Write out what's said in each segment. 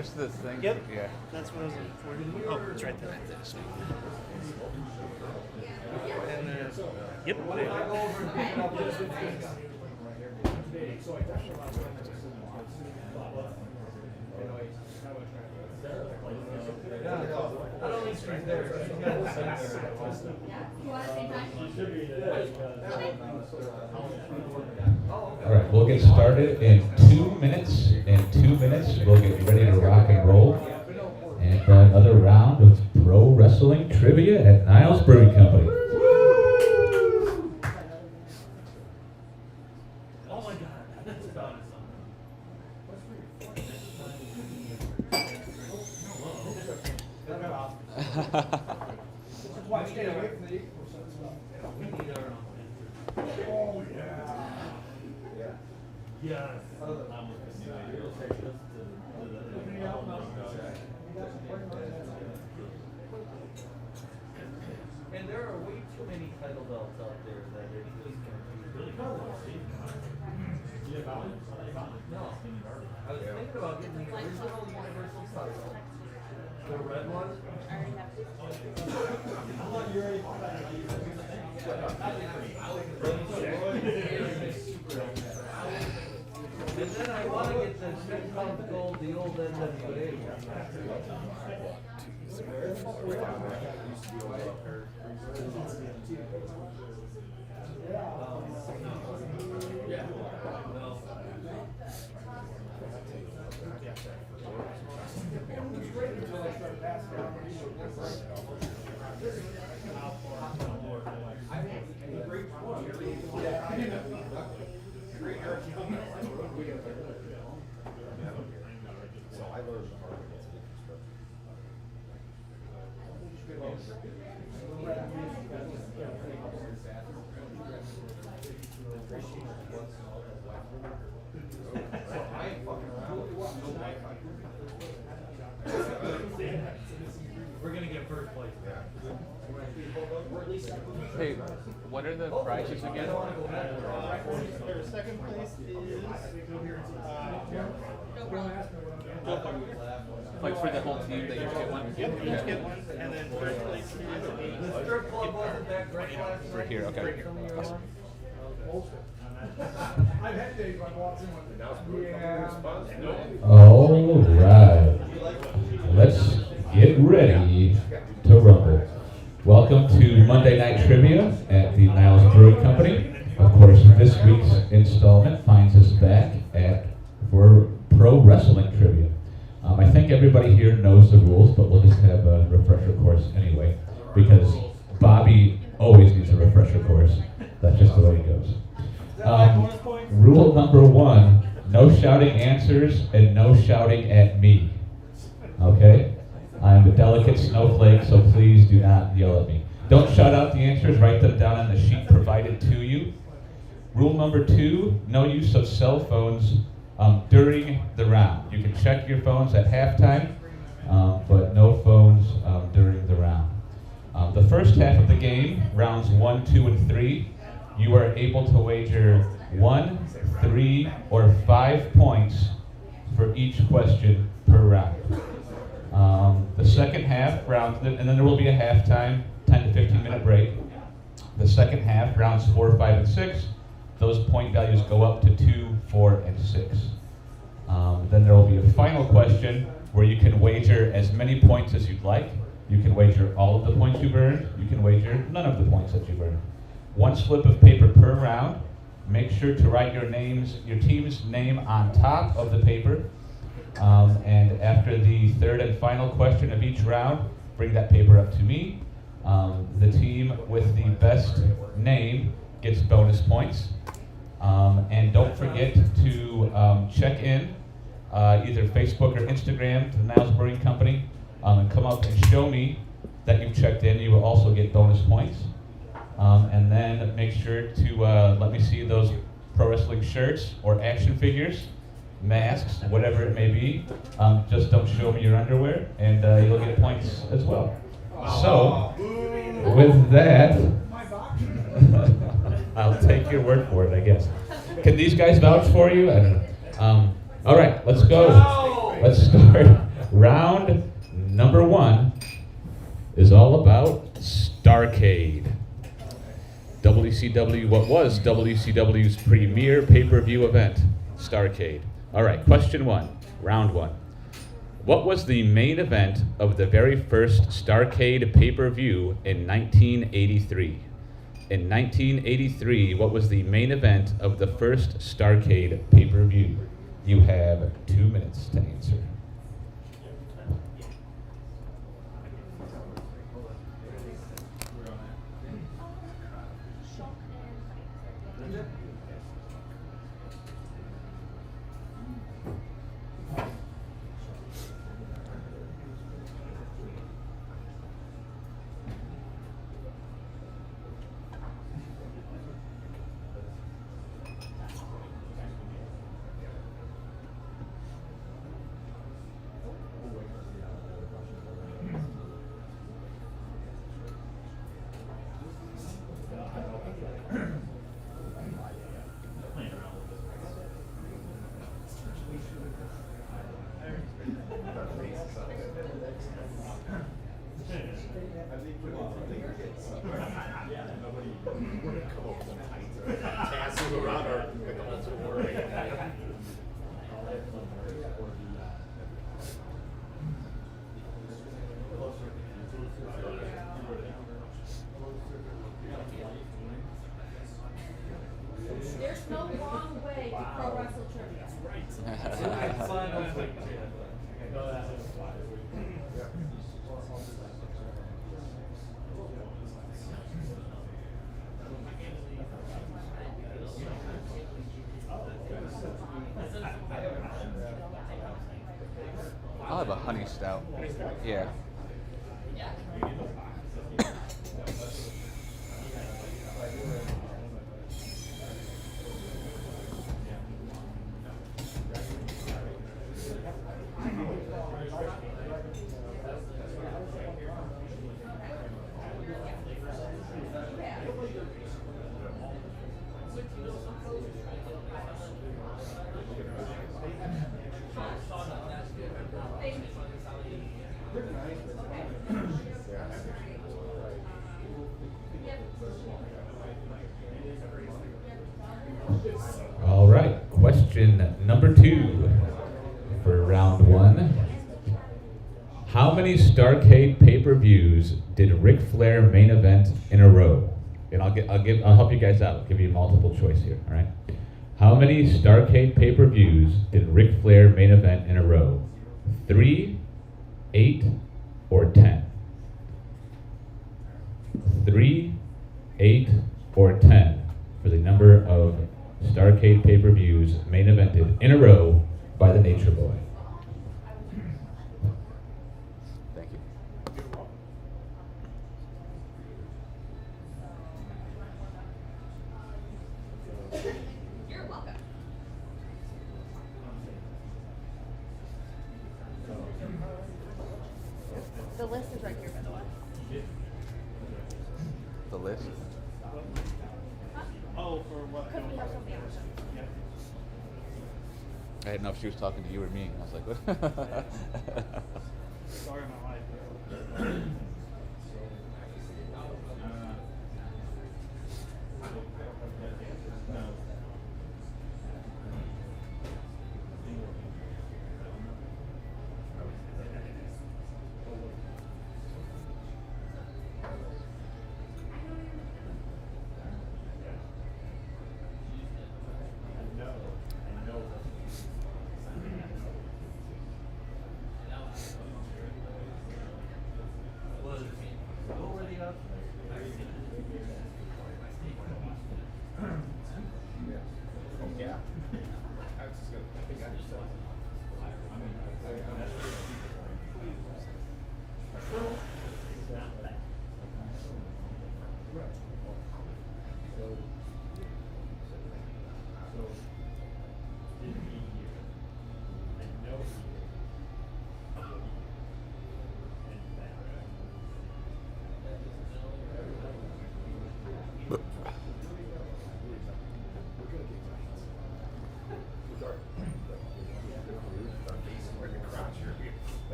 Where's the thing? Yep. Yeah. That's what I was looking for. Oh, it's right there. And then, yep. All right, we'll get started in 2 minutes. In 2 minutes, we'll get ready to rock and roll. And another round of pro wrestling trivia at Niles Brewing Company. Oh my God. That's about it. Oh yeah. Yes. And there are way too many title belts out there that it just really No. I was thinking about getting the original Universal title. The red one. And then I want to get the 10 pound gold, the old NWA We're gonna get first place. Hey, what are the prizes again? Second place is Like for the whole team, they each get one? yep, each get one, and then first place is The strip club wasn't that great last night. For here, okay. Some of your Awesome. I've had days when I walked in with All right, let's get ready to rumble. Welcome to Monday Night Trivia at the Niles Brewing Company. Of course, this week's installment finds us back for pro wrestling trivia. I think everybody here knows the rules, but we'll just have a refresher course anyway, because Bobby always needs a refresher course. That's just the way it goes. Rule number 1, no shouting answers and no shouting at me. Okay? I'm a delicate snowflake, so please do not yell at me. Don't shout out the answers, write them down on the sheet provided to you. Rule number 2, no use of cell phones during the round. You can check your phones at halftime, but no phones during the round. The first half of the game, rounds 1, 2, and 3, you are able to wager 1, 3, or 5 points for each question per round. The second half, and then there will be a halftime, 10 to 15 minute break. The second half, rounds 4, 5, and 6, those point values go up to 2, 4, and 6. Then there will be a final question where you can wager as many points as you'd like. You can wager all of the points you've earned. You can wager none of the points that you've earned. 1 slip of paper per round. Make sure to write your team's name on top of the paper. And after the third and final question of each round, bring that paper up to me. The team with the best name gets bonus points. And don't forget to check in either Facebook or Instagram to the Niles Brewing Company and come up and show me that you've checked in. You will also get bonus points. And then make sure to let me see those pro wrestling shirts or action figures, masks, whatever it may be. Just don't show me your underwear, and you'll get points as well. So, with that, I'll take your word for it, I guess. Can these guys vouch for you? I don't know. All right, let's go. Let's start. Round number 1 is all about Starcade. What was WCW's premier pay-per-view event? Starcade. All right, question 1, round 1. What was the main event of the very first Starcade pay-per-view in 1983? In 1983, what was the main event of the first Starcade pay-per-view? You have 2 minutes to answer. There's no wrong way to pro wrestle trivia. I'll have a honey stout. Yeah. All right, question number 2 for round 1. How many Starcade pay-per-views did Ric Flair main event in a row? And I'll help you guys out. I'll give you multiple choice here. All right. How many Starcade pay-per-views did Ric Flair main event in a row? 3, 8, or 10? 3, 8, or 10 for the number of Starcade pay-per-views main evented in a row by the Nature Boy. Thank you. You're welcome. The list is right here, by the way. The list. Oh, for what? Could we have something else? I didn't know if she was talking to you or me. I was like, what? Sorry, my wife.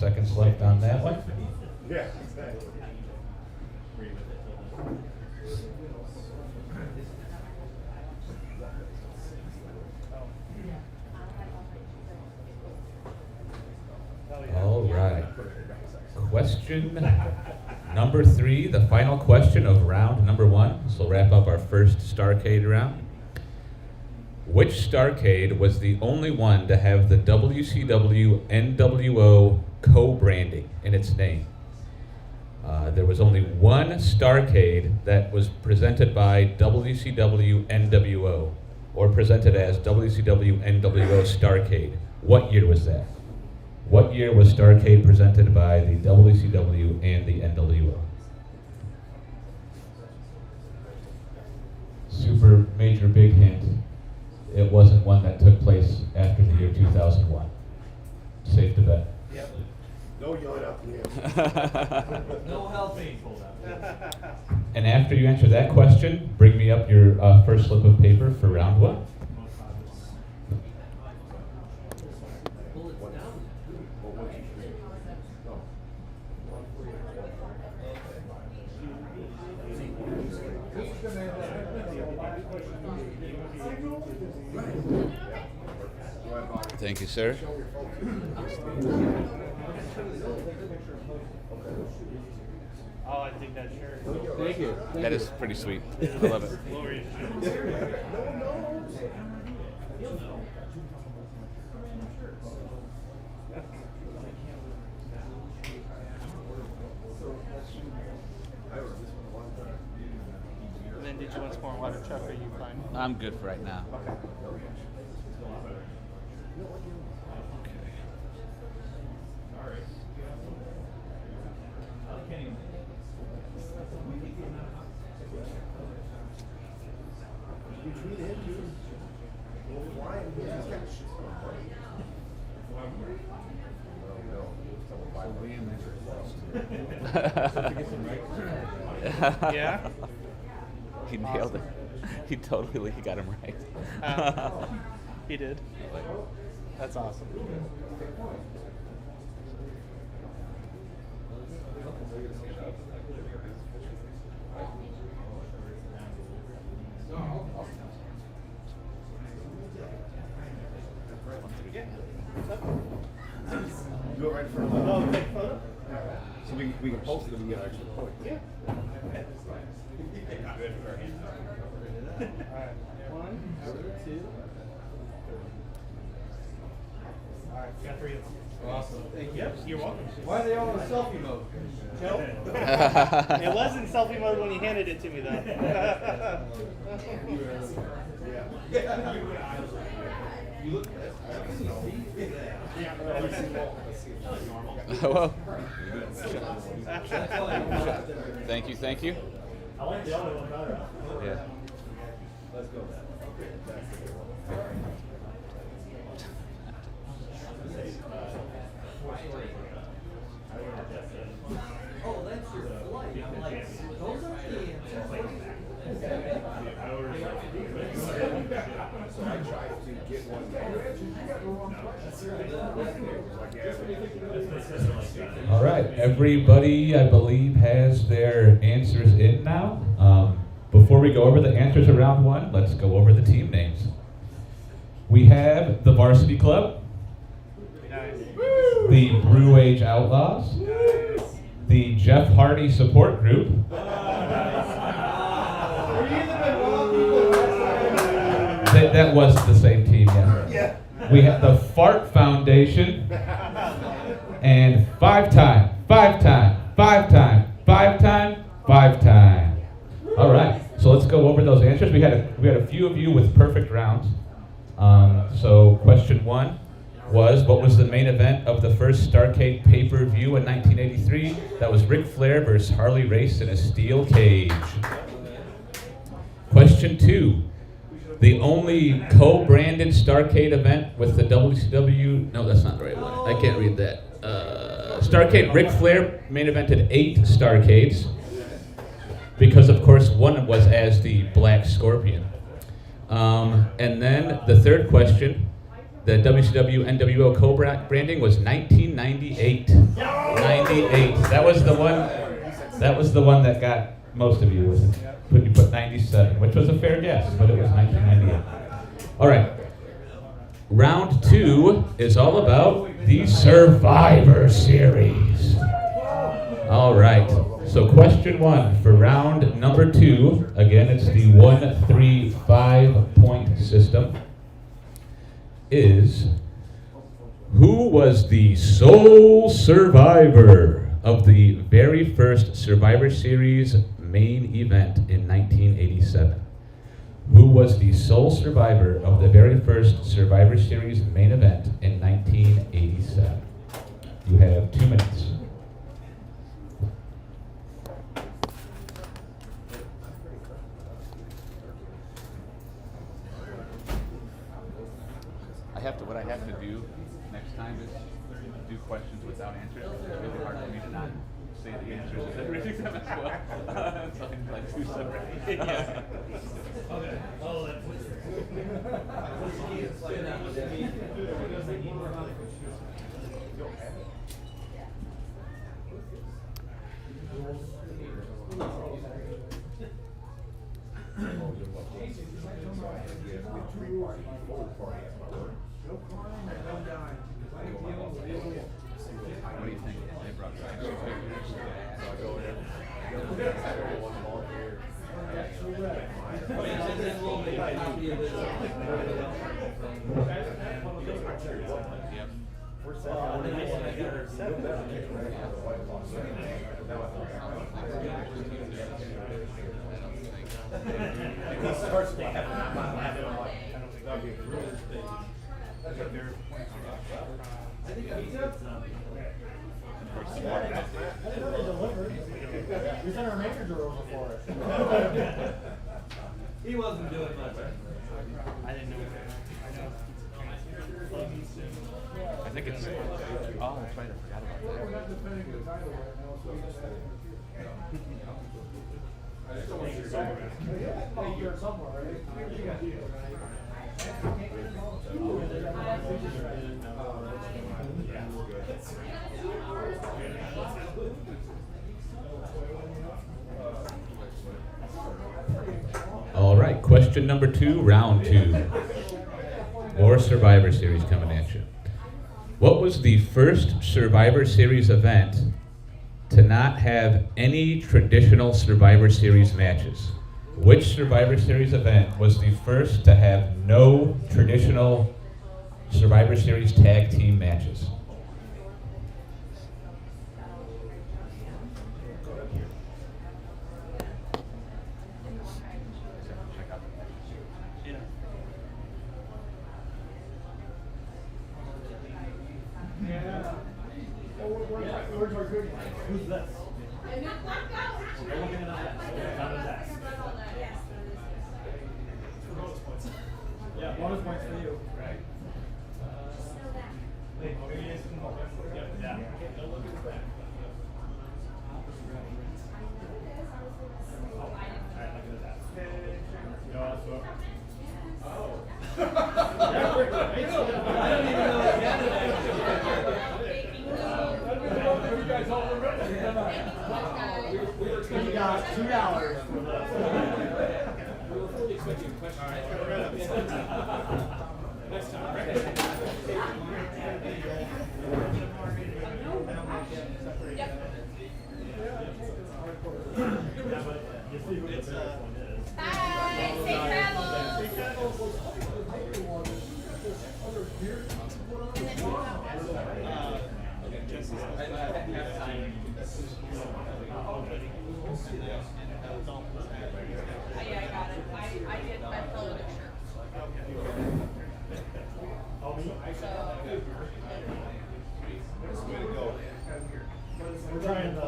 seconds left on that one. Yeah, exactly. All right. Question number 3, the final question of round number 1. This will wrap up our first Starcade round. Which Starcade was the only one to have the WCW NWO co-branding in its name? There was only one Starcade that was presented by WCW NWO, or presented as WCW NWO Starcade. What year was that? What year was Starcade presented by the WCW and the NWO? Super major big hint. It wasn't one that took place after the year 2001. Safe to bet. Yep. No yelling out the No helping. And after you answer that question, bring me up your first slip of paper for round 1. Thank you, sir. Oh, I think that's sure. Thank you. That is pretty sweet. I love it. Glorious. And then did you want some more water, Chuck, or are you fine? I'm good for right now. between him and Will Fly and he's got shit on money. Yeah? He nailed it. He totally got him right. He did. That's awesome. Do it right in front of Oh, take a photo? so we can post it and we get actual point. Yeah. Alright. 1, 2. Alright, got 3 of them. Awesome. Thank you. Yep, you're welcome. Why are they all in selfie mode? It was in selfie mode when you handed it to me, though. You look Whoa. Thank you, thank you. I like the other one better. Yeah. Let's go. Oh, that's your flight. I'm like, those are So I tried to get one All right, everybody, I believe, has their answers in now. Before we go over the answers of round 1, let's go over the team names. We have the Varsity Club, Nice. the Brew Age Outlaws, the Jeff Hardy Support Group, that was the same team, yeah. We have the Fart Foundation, and five-time. All right, so let's go over those answers. We had a few of you with perfect rounds. So question 1 was, what was the main event of the first Starcade pay-per-view in 1983? That was Ric Flair versus Harley Race in a steel cage. Question 2. The only co-branded Starcade event with the WCW, no, that's not the right one. I can't read that. Starcade, Ric Flair main evented 8 Starcades because, of course, one was as the Black Scorpion. And then the third question the WCW NWO co-branding was 1998. 98. That was the one. That was the one that got most of you. Wasn't it? You put 97, which was a fair guess, but it was 1998. All right. Round 2 is all about the Survivor Series. All right. So question 1 for round number 2. Again, it's the 1-3-5 point system. Is who was the sole survivor of the very first Survivor Series main event in 1987? Who was the sole survivor of the very first Survivor Series main event in 1987? You have 2 minutes. What I have to do next time is do questions without answers. It's really hard for me to not say the answers and then repeat them as well. So I can like 2 separate. Yeah. What do you think? They brought the action figures. So I go there. We sent our manager over for it. He wasn't doing much. I didn't know. I think it's. Oh, that's right. I forgot about We're that. not defending the title right now, so yeah, out here somewhere, right? All right, question number 2, round 2. More Survivor Series coming at you. What was the first Survivor Series event to not have any traditional Survivor Series matches? Which Survivor Series event was the first to have no traditional Survivor Series tag team matches? Yeah. Oh, where's our good? Who's this? Yeah, bonus points for you. Right. Yeah. You got $2 for this. We were fully expecting a question. Next time, right? Bye. Safe travels. Yeah, I got it. I did my fellow picture. We're trying to.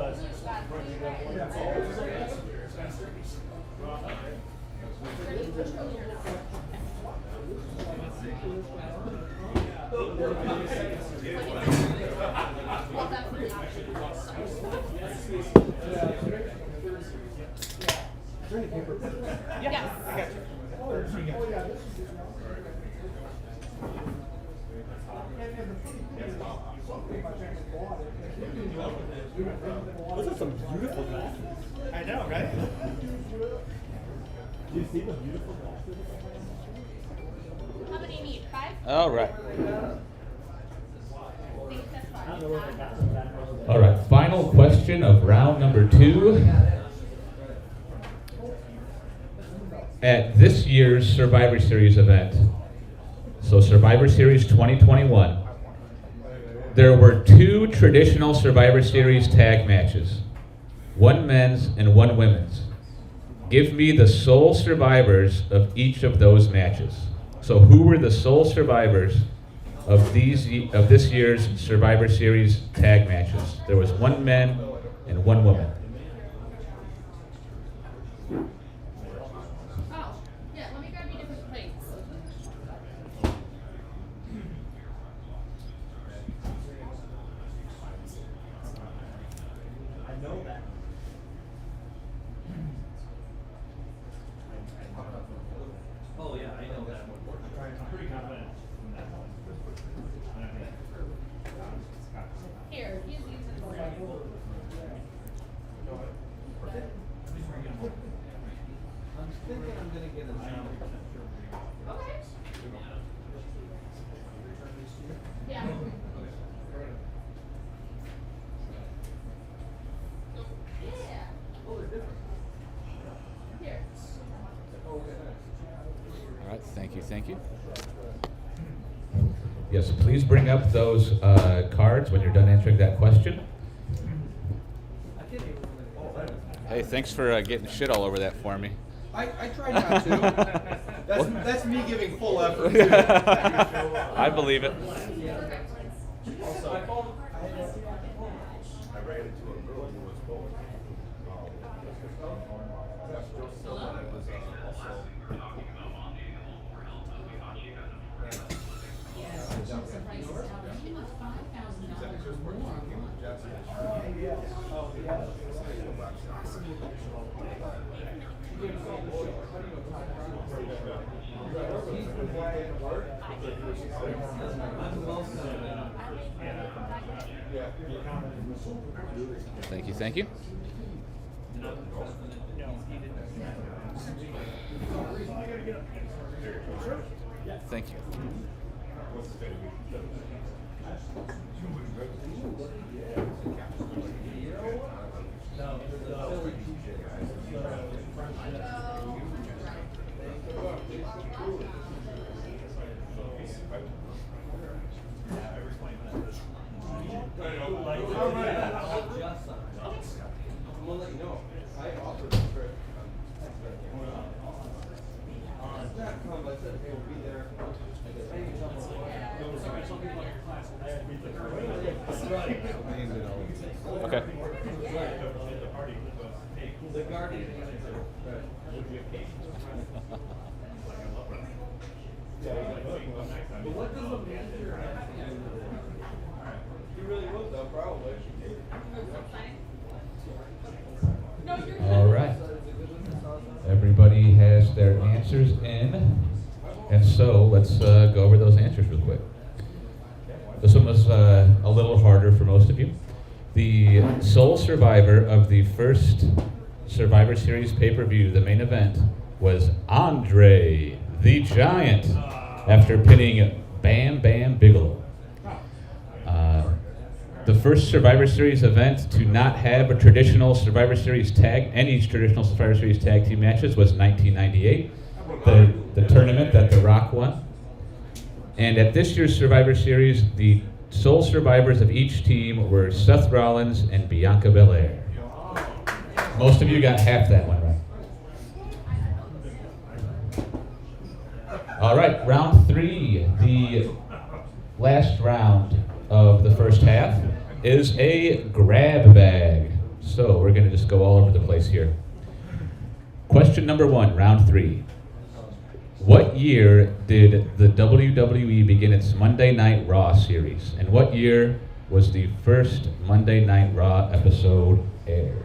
Yes. Oh, yeah, this is. Those are some beautiful glasses. I know, right? Do you see the beautiful glasses? How many you need? 5? All right. I think that's I don't know fine. what the glasses are. All right, final question of round number 2. At this year's Survivor Series event, so Survivor Series 2021, there were 2 traditional Survivor Series tag matches, one men's and one women's. Give me the sole survivors of each of those matches. So who were the sole survivors of this year's Survivor Series tag matches? There was one man and one woman. Oh, yeah, let me grab you different plates. I know that. Oh yeah, I know that one. I'm pretty confident in that one. Here, use these as well. I'm thinking I'm gonna get a sandwich. Okay. Yeah. Yeah. Oh, they're different. Here. Okay. All right. Thank you. Thank you. Yes, please bring up those cards when you're done answering that question. I can't even. Oh, that is. Hey, thanks for getting shit all over that for me. I tried not to. That's me giving full effort. Too. I believe it. Also, I ran into a girl who was going. Thank you. Thank you. Thank you. I'm gonna let you know. I offered the trip. Not come, I said, hey, we'll be there. I need Okay. The guardian. But what does the manager have to do with it? He really would though, probably. No, you're All right. Everybody has their answers in. And so let's go over those answers real quick. This one was a little harder for most of you. The sole survivor of the first Survivor Series pay-per-view, the main event, was Andre the Giant after pinning Bam Bam Bigelow. The first Survivor Series event to not have a traditional Survivor Series any traditional Survivor Series tag team matches was 1998, the tournament that The Rock won. And at this year's Survivor Series, the sole survivors of each team were Seth Rollins and Bianca Belair. Most of you got half that one right. All right, round 3, the last round of the first half, is a grab bag. So we're going to just go all over the place here. Question number 1, round 3. What year did the WWE begin its Monday Night Raw series? And what year was the first Monday Night Raw episode aired?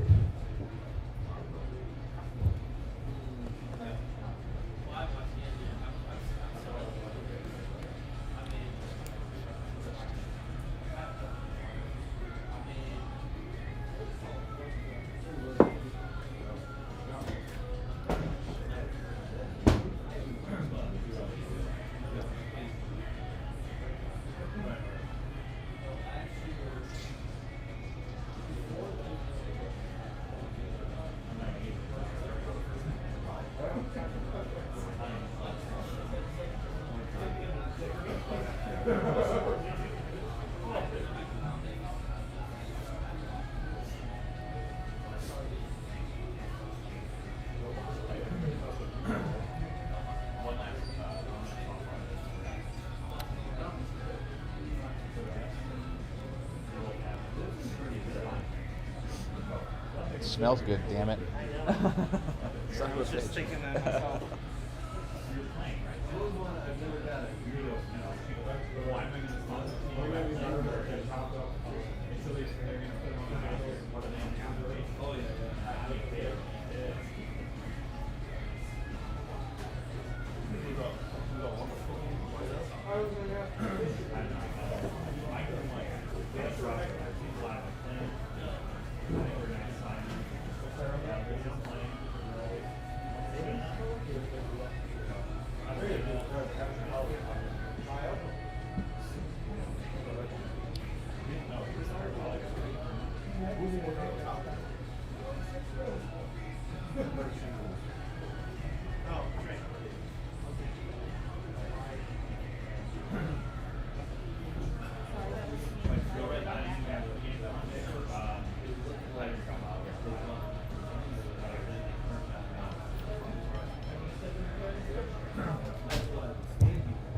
It smells good, damn it. I was just thinking that myself.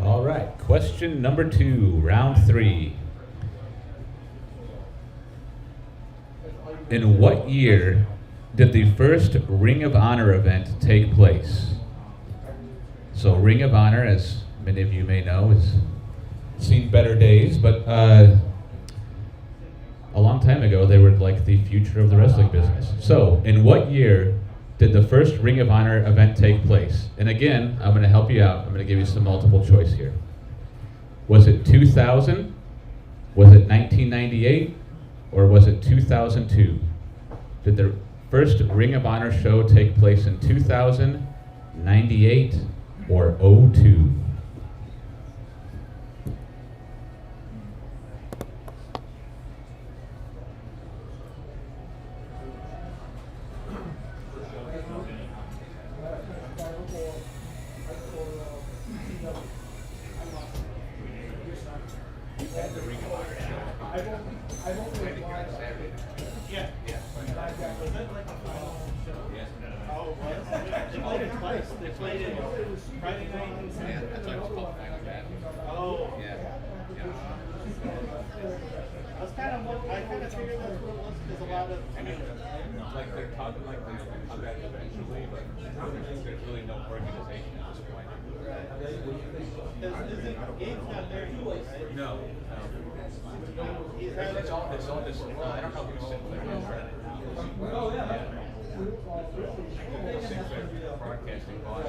All right, question number 2, round 3. In what year did the first Ring of Honor event take place? So Ring of Honor, as many of you may know, has seen better days, but a long time ago they were like the future of the wrestling business. So in what year did the first Ring of Honor event take place? And again, I'm going to help you out. I'm going to give you some multiple choice here. Was it 2000? Was it 1998? Or was it 2002? Did the first Ring of Honor show take place in 2000, 98, or 02? They played it twice. They played it Friday night and Saturday. Yeah, that's why it's called Final Battle. Oh. Yeah. I kind of figured that's what it was because a lot of. I mean, like they're talking like they come back eventually, but there's really no organization at this point. Gabe's not there anymore, right? No. It's all just, I don't know who's sitting there. Oh, yeah. Broadcasting boss.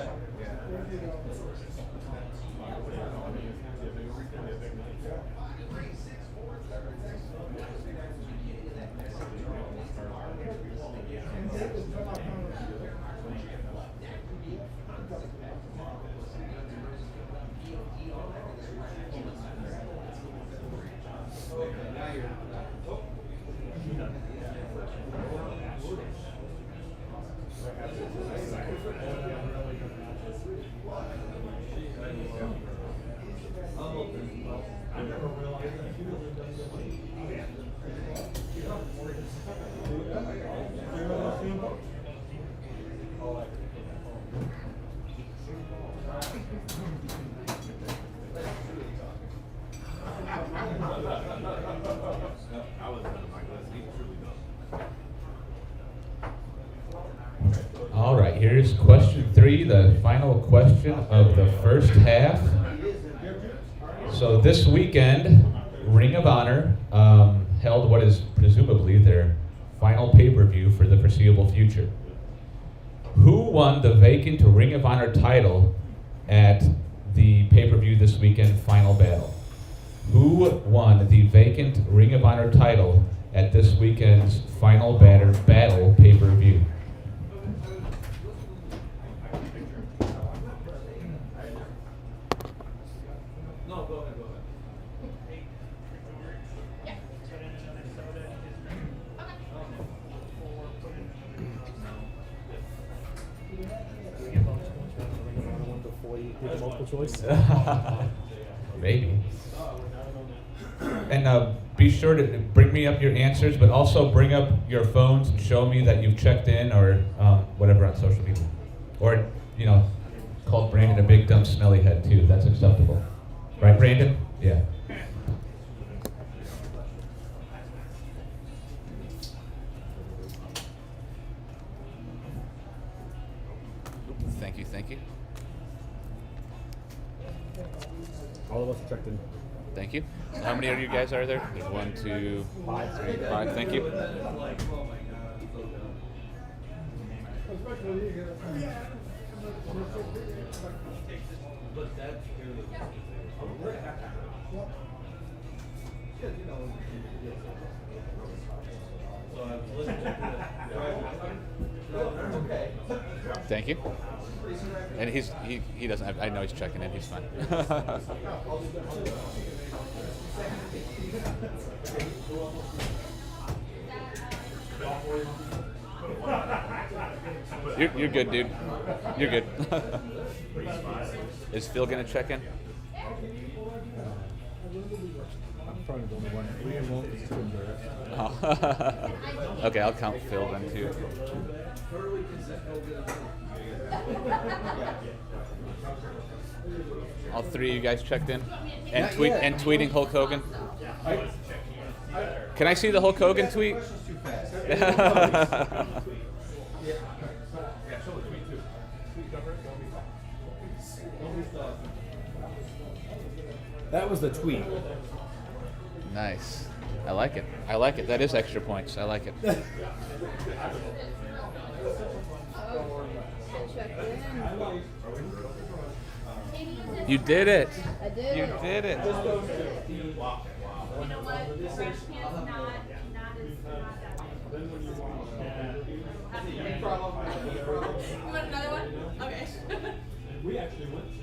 All right, here's question 3, the final question of the first half. So this weekend, Ring of Honor held what is presumably their final pay-per-view for the foreseeable future. Who won the vacant Ring of Honor title at the pay-per-view this weekend, Final Battle? Who won the vacant Ring of Honor title at this weekend's Final Battle pay-per-view? No, go ahead. Multiple choice. Maybe. and be sure to bring me up your answers, but also bring up your phones and show me that you've checked in or whatever on social media. Or, called Brandon a big, dumb, smelly head too. That's acceptable. Right, Brandon? Yeah. Thank you. All of us checked in. Thank you. So how many of you guys are there? There's 1, 2, 5. Thank you. Thank you. And he doesn't have, I know he's checking in, he's fine. You're good, dude. You're good. Is Phil gonna check in? I'm probably the only one. Liam won't, he's too embarrassed. Oh. Okay, I'll count Phil then too. All three of you guys checked in? And tweeting Hulk Hogan? Can I see the Hulk Hogan tweet? That was the tweet. Nice. I like it. That is extra points. I like it. You did it. I did. You did it. You know what? Trash can's not You want another one? Okay. We actually went to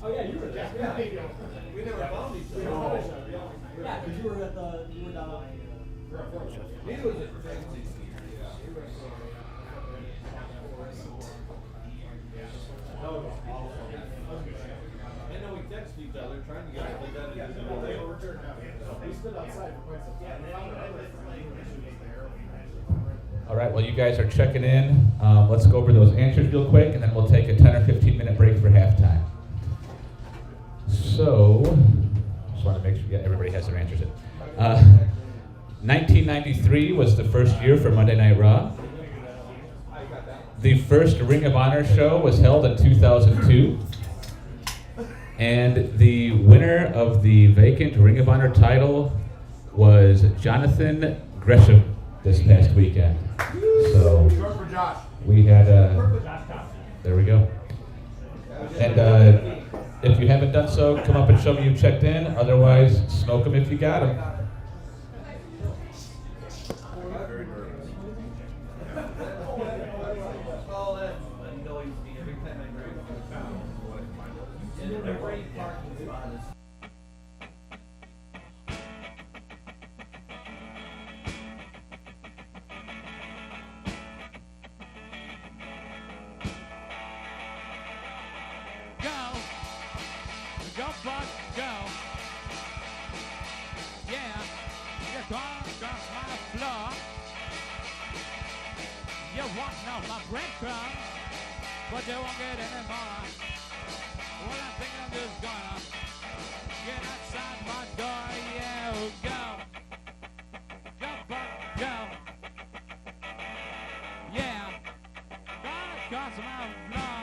oh yeah, you were there. Yeah. We never found each other. Yeah, because you were down. He was at Fancy. I know we texted each other trying to get we stood outside for quite some time. All right, well, you guys are checking in. Let's go over those answers real quick, and then we'll take a 10 or 15-minute break for halftime. So, just want to make sure everybody has their answers in. 1993 was the first year for Monday Night Raw. The first Ring of Honor show was held in 2002. And the winner of the vacant Ring of Honor title was Jonathan Gresham this past weekend. So we had, there we go. And if you haven't done so, come up and show me you checked in. Otherwise, smoke them if you got them. Go, Buck, go. Yeah, you're gone across my floor. You're wanting off my breadcrumbs, but you won't get any more. Well, I think I'm just gonna get outside my door. Yeah, go. Go, Buck, go. Yeah, gone across my floor.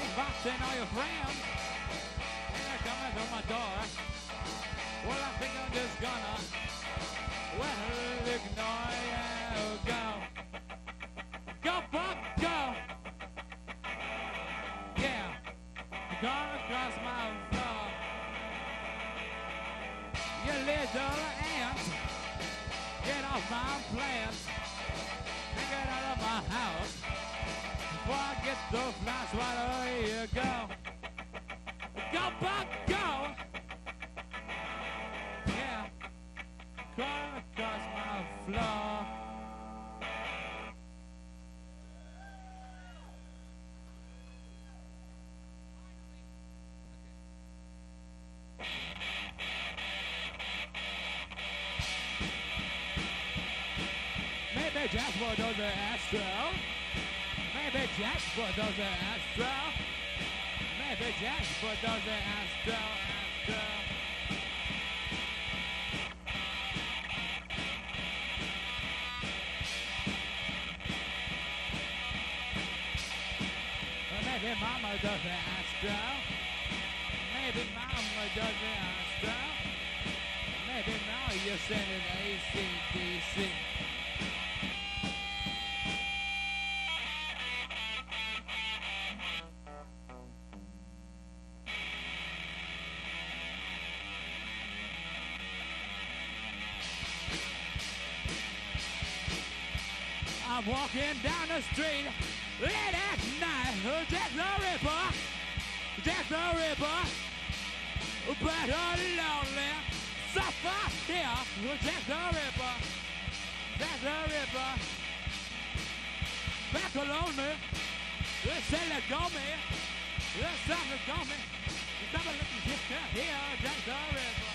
Inviting all your friends, and they're coming to my door. Well, I think I'm just gonna, ignore you. Go. Go, Buck, go. Yeah. Gone across my floor. You little ant, get off my plants, and get out of my house. Before I get those flies, right away you go. Go, Buck, go! Yeah, crawling across my floor. Jasper does the Astro. Maybe Jasper does the Astro. Maybe Jasper does the Astro. Maybe Mama does the Astro. Maybe Mama does the Astro. Maybe now you're sending AC/DC. I'm walking down the street late at night. Jack the Ripper, Jack the Ripper, better lonely, suffer here. Jack the Ripper, Jack the Ripper, back alone me. They say let go me, they say let go me. Somebody let me here, Jack the Ripper.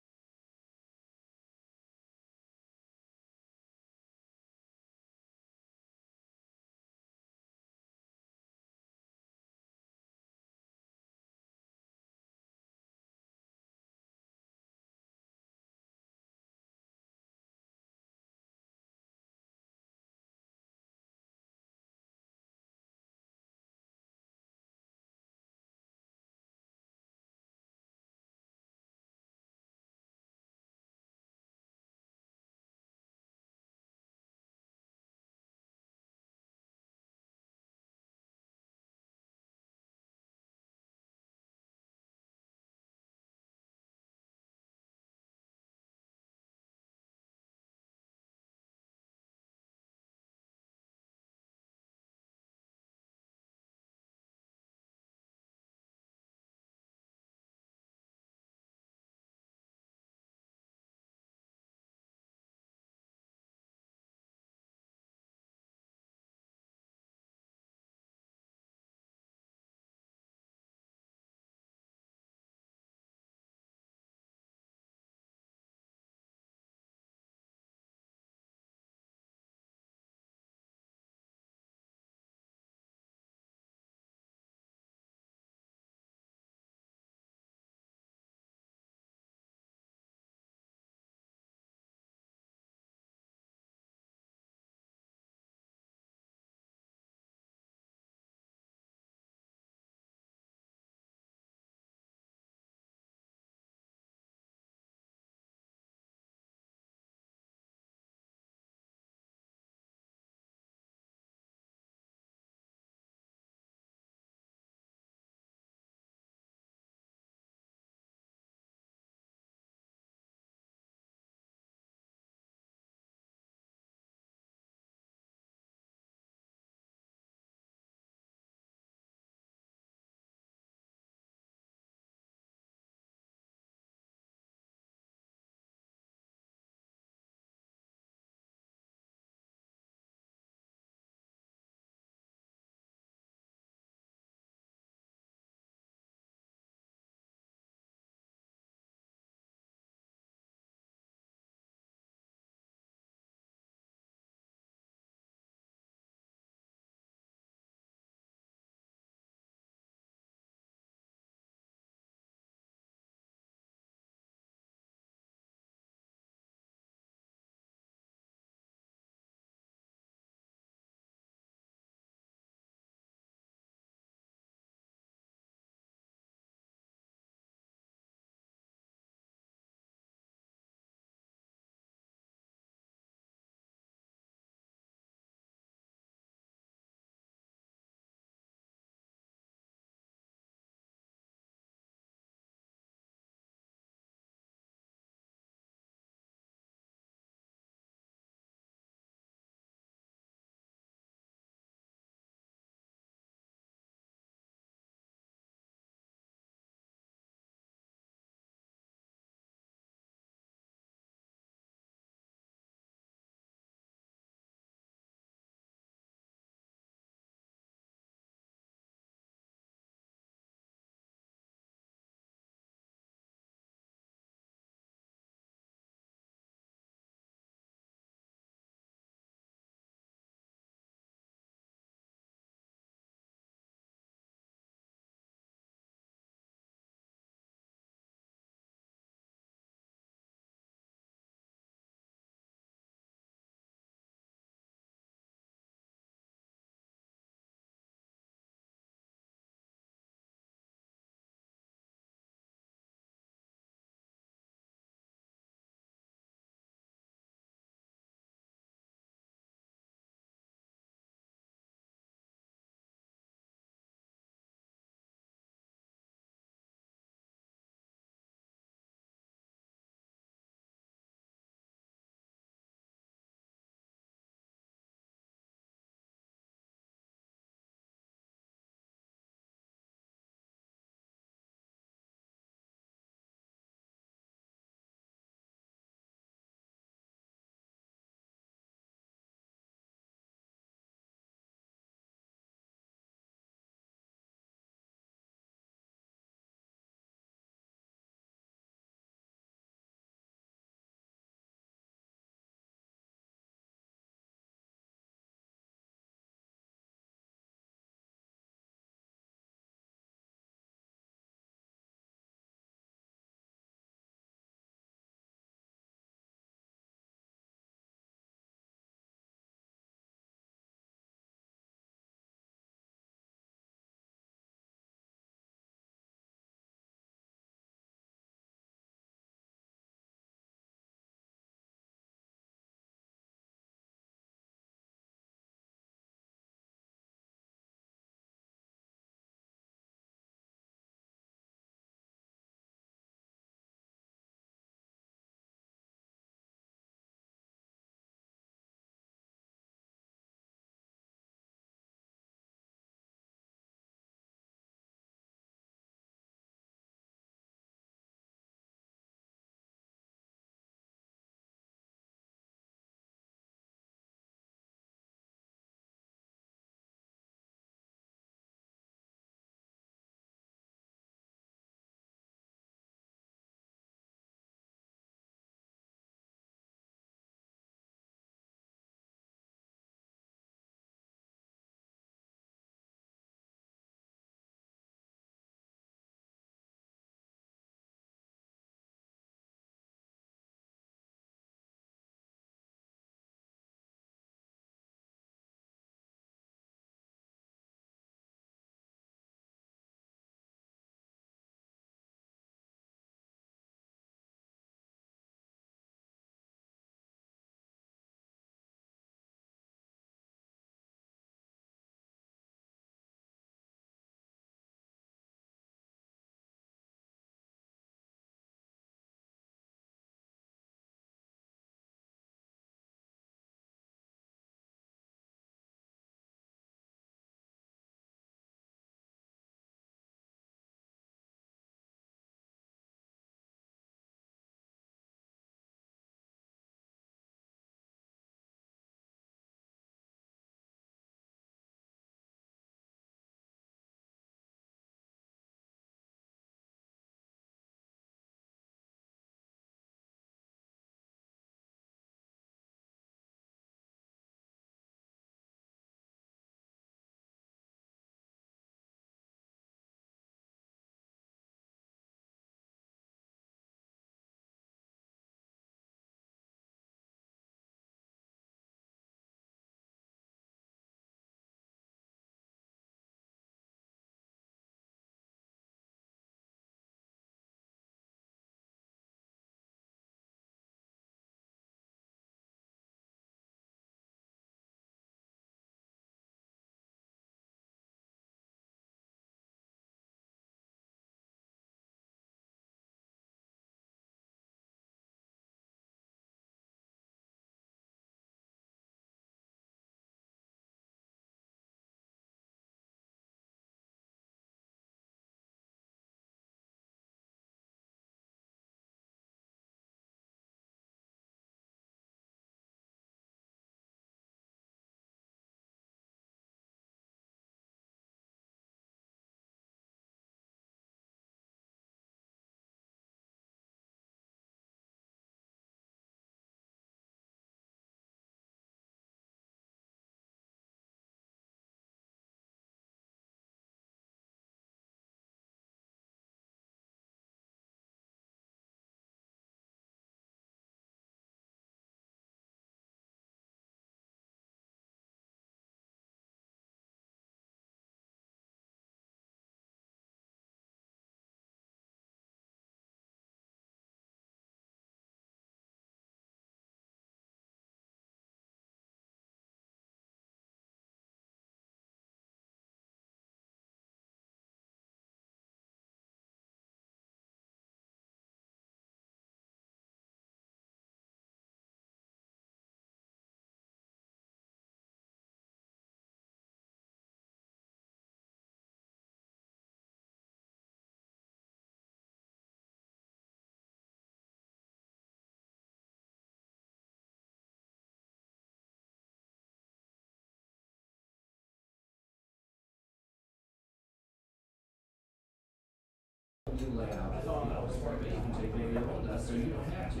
New layout. You can take video with us, so you don't have to.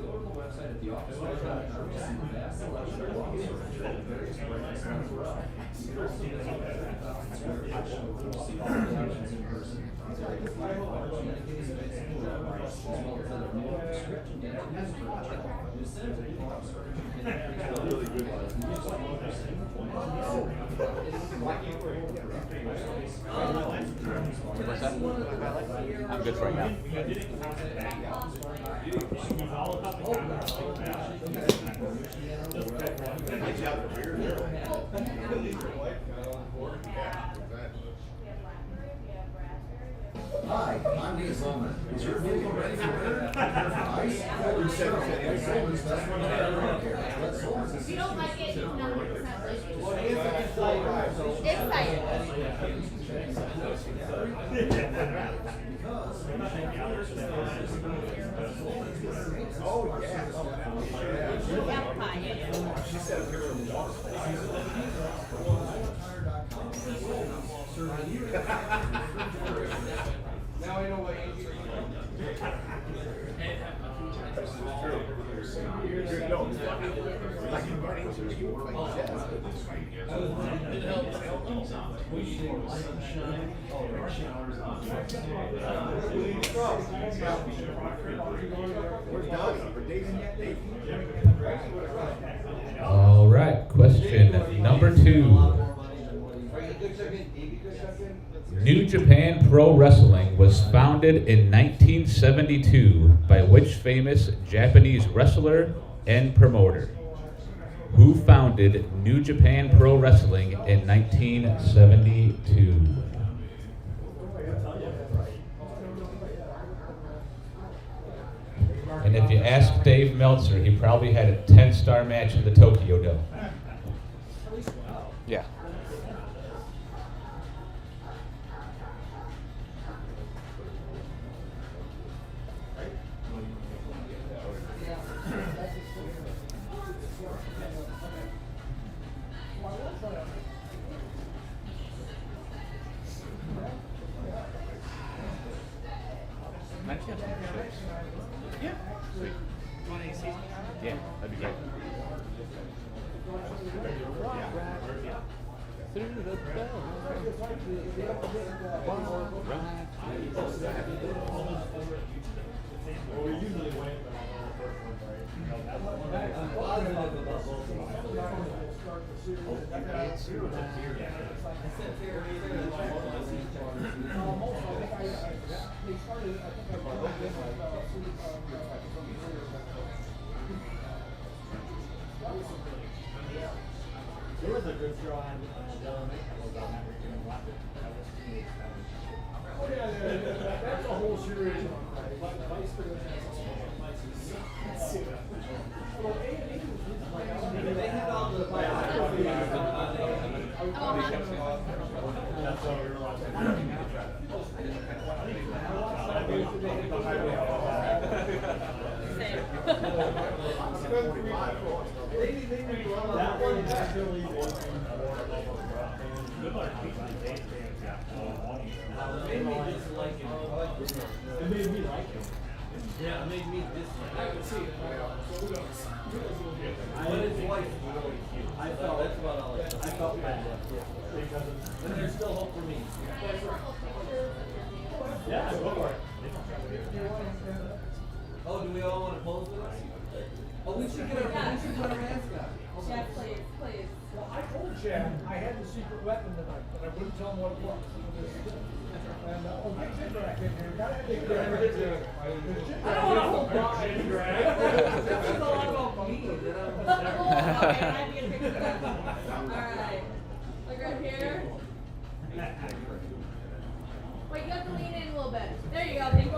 Go to the website at theoffice.com to see the vast selection of lawn furniture and various brands as well. You can also visit the 10,000 square foot showroom to see all the options in person. Take a flight large dedicated space and as well as other new prescription dental furniture. The Center Farms Furniture can increase really good What's that? I'm good for right now. Hi, I'm Niles. Is your vehicle ready for winter? Ice? Let's best one ever. Let's hold If you don't like it, you can have 100% Oh, yeah. She said now I know what All right, question number 2. New Japan Pro Wrestling was founded in 1972 by which famous Japanese wrestler and promoter? Who founded New Japan Pro Wrestling in 1972? And if you ask Dave Meltzer, he probably had a 10-star match in the Tokyo Dome. Yeah. Yeah. Sweet. Want AC? Yeah, that'd be great. Through the bell. There was a good throw on Oh yeah, that's a whole series on vice they had all the that one actually made me dislike him. It made me like him. Yeah, it made me dislike him. I could see it. But his wife was really cute. I felt that's about all I felt bad. And there's still hope for me. Yeah, go for it. Oh, do we all want to pose with us? Oh, we should get our mascot. Jeff, please, please. Well, I told Chad I had the secret weapon tonight, but I wouldn't tell him what it was. And, get Jim back in here. Gotta have Jim back in here. I don't want to hold back. That's a lot about me. Okay, I have to get a picture. Alright. Look right here. Wait, you have to lean in a little bit. There you go, thank you.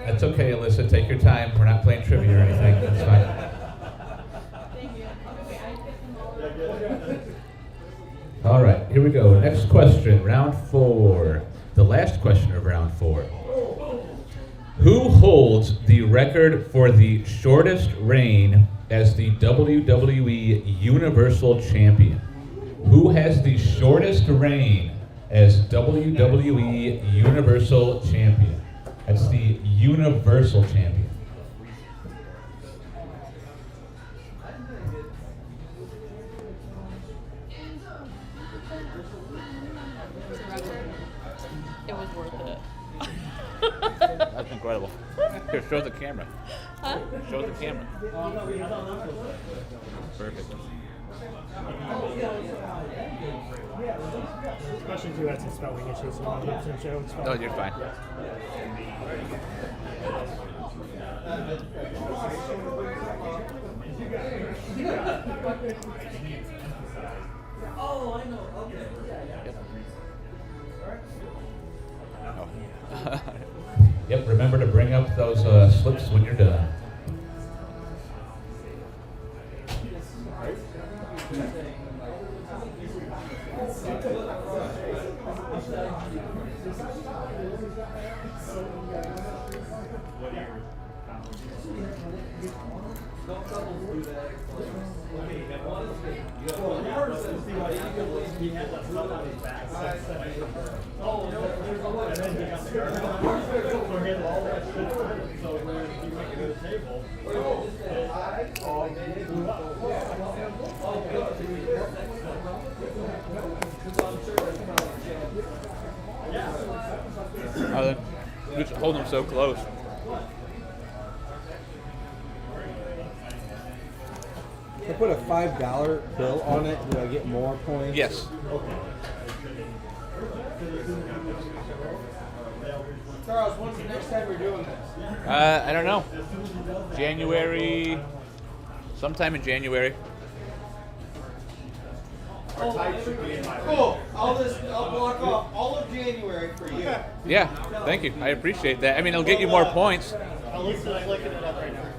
That's okay, Alyssa. Take your time. We're not playing trivia or anything. That's fine. Thank you. Okay, wait, I get them all. All right, here we go. Next question, round 4. The last question of round 4. Who holds the record for the shortest reign as the WWE Universal Champion? Who has the shortest reign as WWE Universal Champion? That's the Universal Champion. It's a record. It was worth it. That's incredible. Here, show the camera. Huh? Show the camera. Perfect. Questions you had some spelling issues, so I'm not sure it's No, you're fine. Oh, I know. Okay. Oh. Yep, remember to bring up those slips when you're done. Just hold them so close. If I put a $5 bill on it, do I get more points? Yes. Charles, when's the next time we're doing this? I don't know. January, sometime in January. Cool. I'll block off all of January for you. Yeah, thank you. I appreciate that. I mean, it'll get you more points. Alyssa's looking it up right now.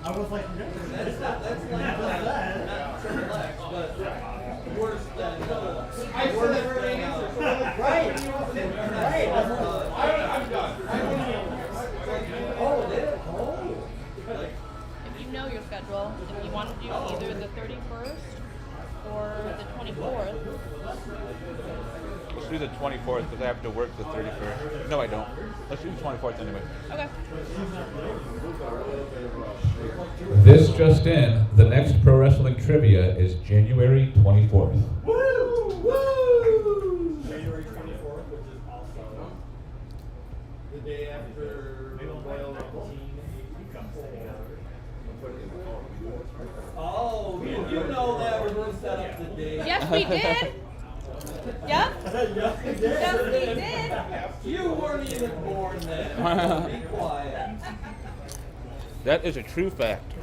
I was like, that's not Worse than I said the right answer. Right. Right. I'm done. Oh, it is? If you know your schedule, if you want to do either the 31st or the 24th, Let's do the 24th because I have to work the 31st. No, I don't. Let's do the 24th anyway. okay. This just in, the next pro wrestling trivia is January 24th. Woo! Woo! January 24th, which is also The day after Royal Rumble. Oh, you know that we're going to set up the day. Yes, we did. Yep. yes, we did. Yes, we did. You weren't even born then. Be quiet. That is a true fact.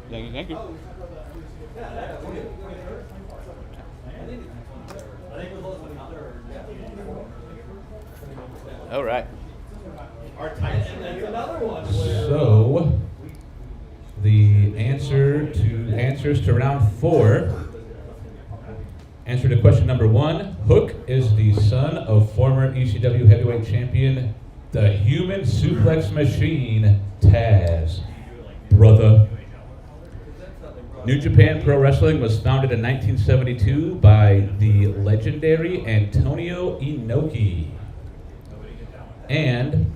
Thank you. Thank you. I think we're looking at third. All right. Our tight And that's another one where So, the answers to round 4. Answer to question number 1. Hook is the son of former ECW heavyweight champion, the Human Suplex Machine, Taz. Brother. New Japan Pro Wrestling was founded in 1972 by the legendary Antonio Inoki. And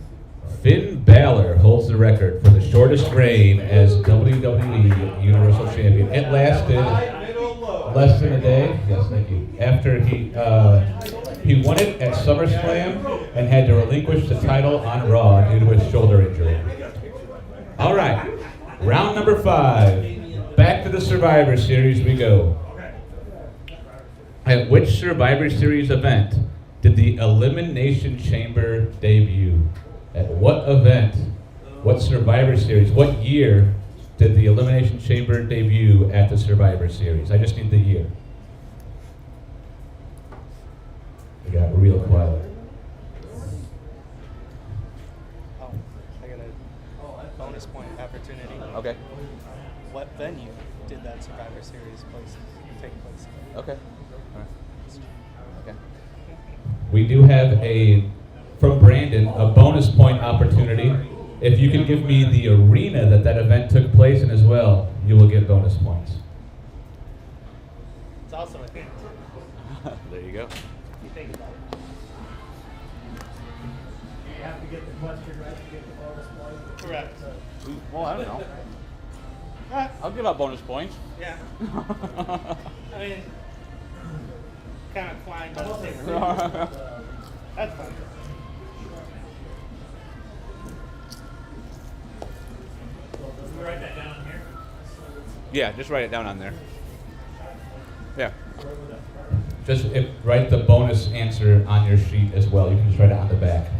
Finn Balor holds the record for the shortest reign as WWE Universal Champion. It lasted less than a day. Yes, thank you. After he won it at SummerSlam and had to relinquish the title on Raw due to his shoulder injury. All right, round number 5. Back to the Survivor Series we go. At which Survivor Series event did the Elimination Chamber debut? At what event? What Survivor Series? What year did the Elimination Chamber debut at the Survivor Series? I just need the year. We got real quiet. Oh, I gotta phone bonus point opportunity. Okay. What venue did that Survivor Series take place in? Okay. All right. Okay. We do have from Brandon, a bonus point opportunity. If you can give me the arena that event took place in as well, you will get bonus points. It's also a hint. There you go. You think about it. You have to get the question right to get the bonus point. Correct. Ooh, well, I don't know. I'll give out bonus points. Yeah. I mean, kind of flying by the same rule. That's fine. You write that down here. Yeah, just write it down on there. Yeah. Just write the bonus answer on your sheet as well. You can just write it on the back.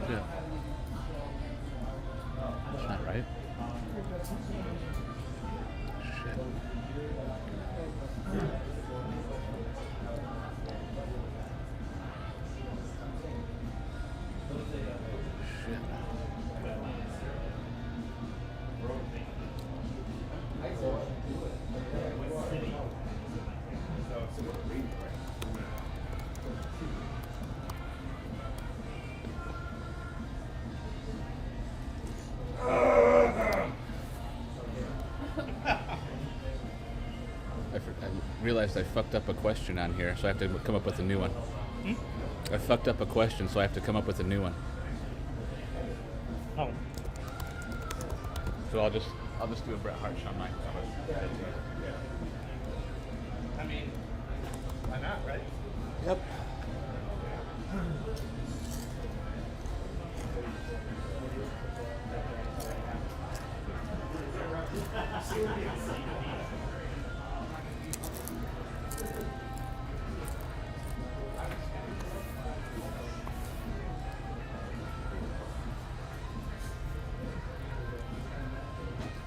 Yeah. That's not right. Shit. I realized I fucked up a question on here, so I have to come up with a new one. I fucked up a question, so I have to come up with a new one. Oh. So I'll just do a Bret Hart, Shawn Michaels. I mean, why not, right? Yep.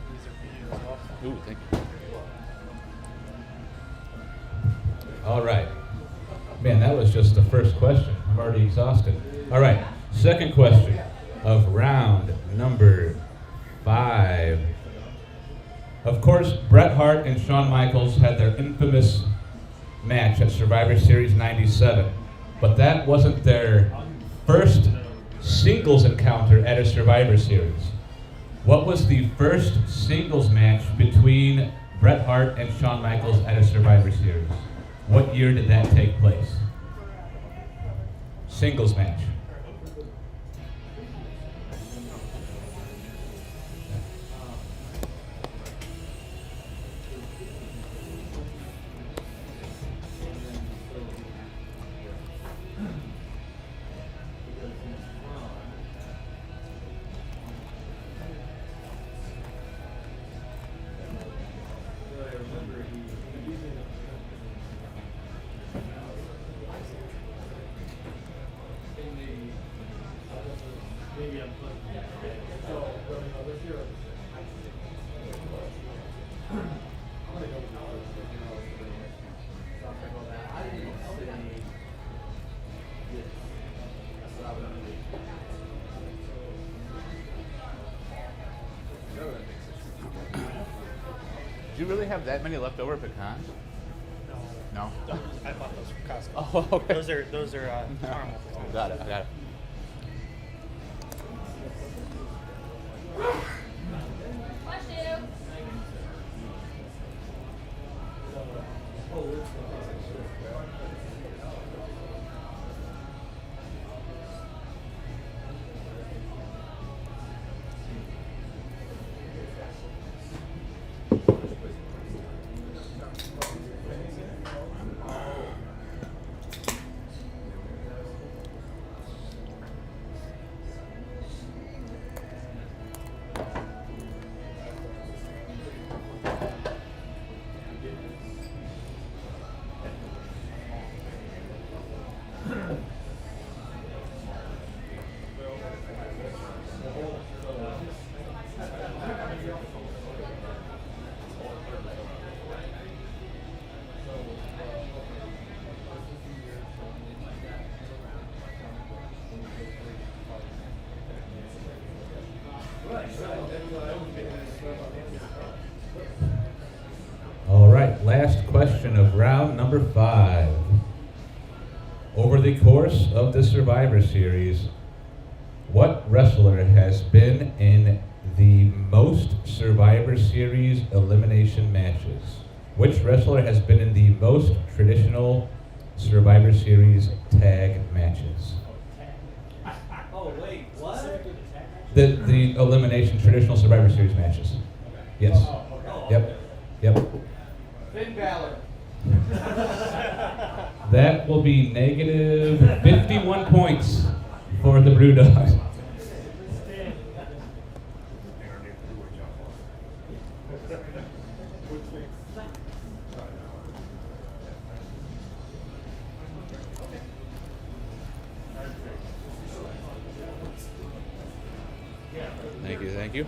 These are for you as well. Ooh, thank you. All right. Man, that was just the first question. I'm already exhausted. All right. Second question of round number 5. Of course, Bret Hart and Shawn Michaels had their infamous match at Survivor Series 97, but that wasn't their first singles encounter at a Survivor Series. What was the first singles match between Bret Hart and Shawn Michaels at a Survivor Series? What year did that take place? Singles match. Do you really have that many leftover pecans? No. I bought those from Costco. Oh, okay. Those are caramel. Got it. I got it. Bless you. question of round number 5. Over the course of the Survivor Series, what wrestler has been in the most Survivor Series elimination matches? Which wrestler has been in the most traditional Survivor Series tag matches? Oh, wait, what? The elimination traditional Survivor Series matches. Yes. Yep. Yep. Finn Balor. That will be negative 51 points for the Brewdogs. Thank you, thank you.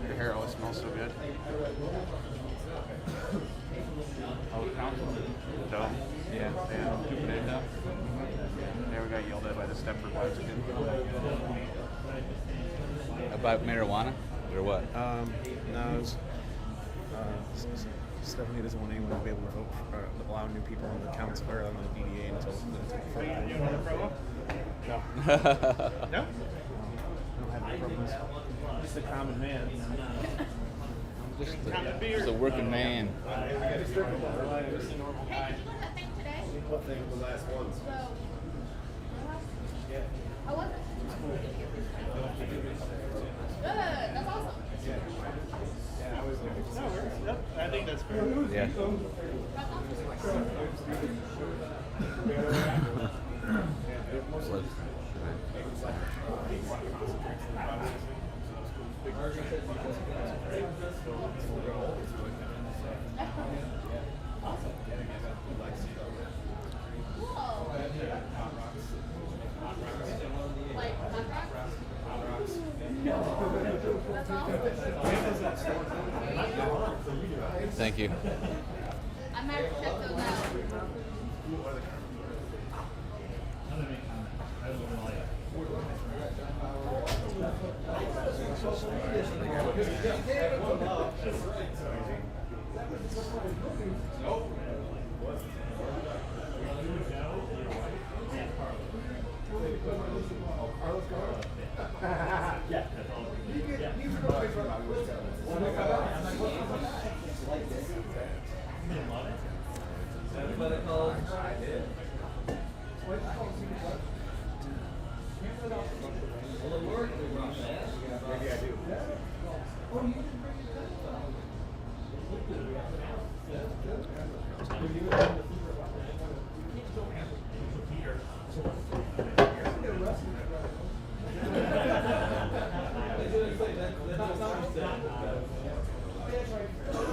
Your hair always smells so good. Oh, council? Joe? Yeah, Dan. Two days now. Never got yelled at by the Stepford wives again. About marijuana? Or what? No, it's, Stephanie doesn't want anyone to be able to vote for, allow new people on the council or on the DDA until Friday. You want to promo? No. No? I don't have any problems. Just a common man. Just a working man. Hey, did you win that thing today? What thing? The last ones. So, how was it? Good. That's awesome. No, I think that's fair. Yeah. That's awesome. Whoa. Like hot rocks? No. That's awesome. Thank you. I might have to check those out.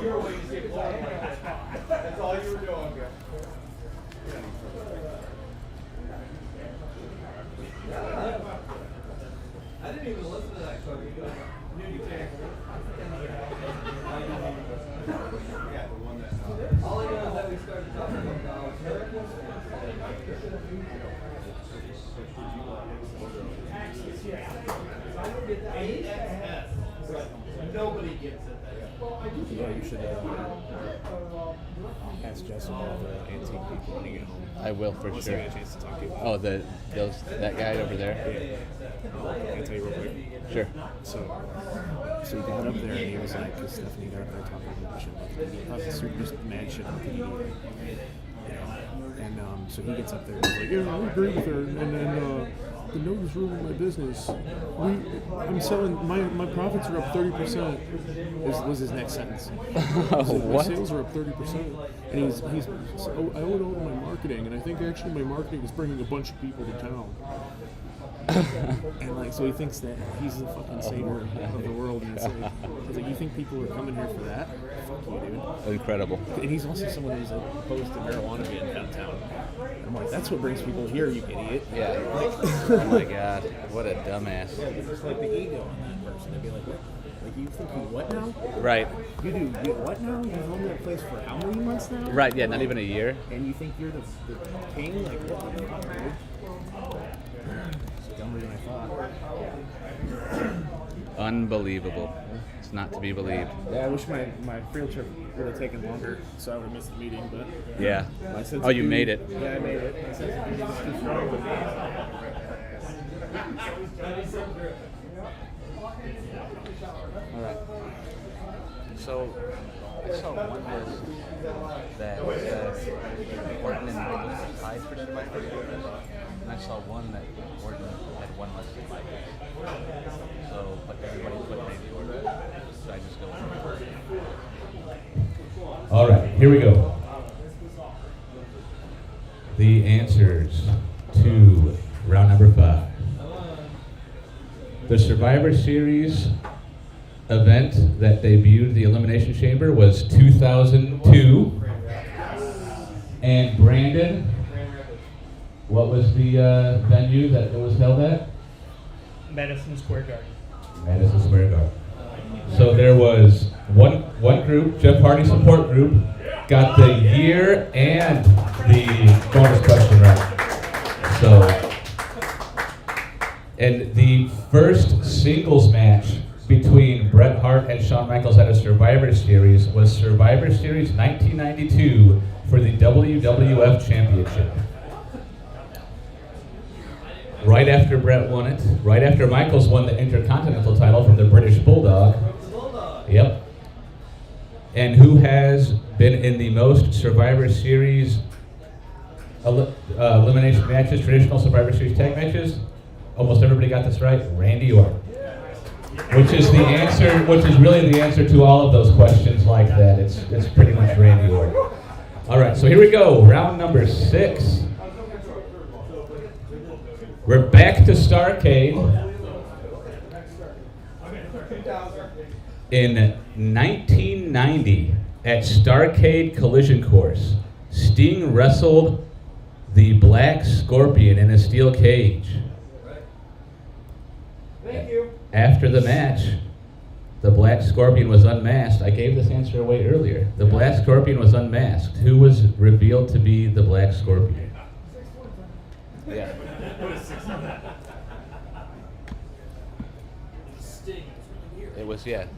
You're waiting to see it. That's all you were doing. I didn't even listen to that clip. All I know is that we started talking about nobody gets it. Yeah, you should ask Jess about the antique people when you get home. I will for Unless sure. I get a chance to talk to you. Oh, that guy over there. Can I tell you real quick? Sure. So he got up there and he was like, because Stephanie got up there talking a bunch of shit about the media. I was super just mad shit about the media. You know? And so he gets up there and he's like, yeah, I agree with her. And then the note is ruining my business. I'm selling, my profits are up 30%. Was his next sentence. What? My sales are up 30%. And he's so I owe it all to my marketing. And I think actually my marketing is bringing a bunch of people to town. And like, so he thinks that he's the fucking savior of the world. And it's like, you think people are coming here for that? Fuck you, dude. Incredible. And he's also someone who's opposed to marijuana being downtown. I'm like, that's what brings people here, you idiot. Yeah. Oh my God, what a dumbass. Yeah, it's just like the ego in that person. They'd be like, what? Like, you think you what now? Right. You what now? You've owned that place for how many months now? Right. Yeah. Not even a year. And you think you're the king? Like, what the fuck, dude? It's dumber than I thought. Unbelievable. It's not to be believed. Yeah, I wish my field trip would have taken longer, so I would have missed the meeting, but... Yeah. My sense Oh, of you duty- made it. Yeah, I made it. My sense of duty was too strong with me. All right. So I saw one list that said Orton and Michaels tied for Survivor Series, and I saw one that Orton had one less than Michaels. So, but everybody put Randy Orton. So I just go with Orton. All right, here we go. The answers to round number 5. The Survivor Series event that debuted the Elimination Chamber was 2002. And Brandon, what was the venue that it was held at? Madison Square Garden. Madison Square Garden. So there was one group, Jeff Hardy support group, got the year and the bonus question right. So, and the first singles match between Bret Hart and Shawn Michaels at a Survivor Series was Survivor Series 1992 for the WWF Championship. Right after Bret won it, right after Michaels won the Intercontinental title from the British Bulldog. Yep. And who has been in the most Survivor Series elimination matches, traditional Survivor Series tag matches? Almost everybody got this right. Randy Orton. Which is the answer, which is really the answer to all of those questions like that. It's pretty much Randy Orton. All right, so here we go. Round number 6. We're back to Starrcade. In 1990, at Starrcade Collision Course, Sting wrestled the Black Scorpion in a steel cage. Thank you. After the match, the Black Scorpion was unmasked. I gave this answer away earlier. The Black Scorpion was unmasked. Who was revealed to be the Black Scorpion? Yeah. It was it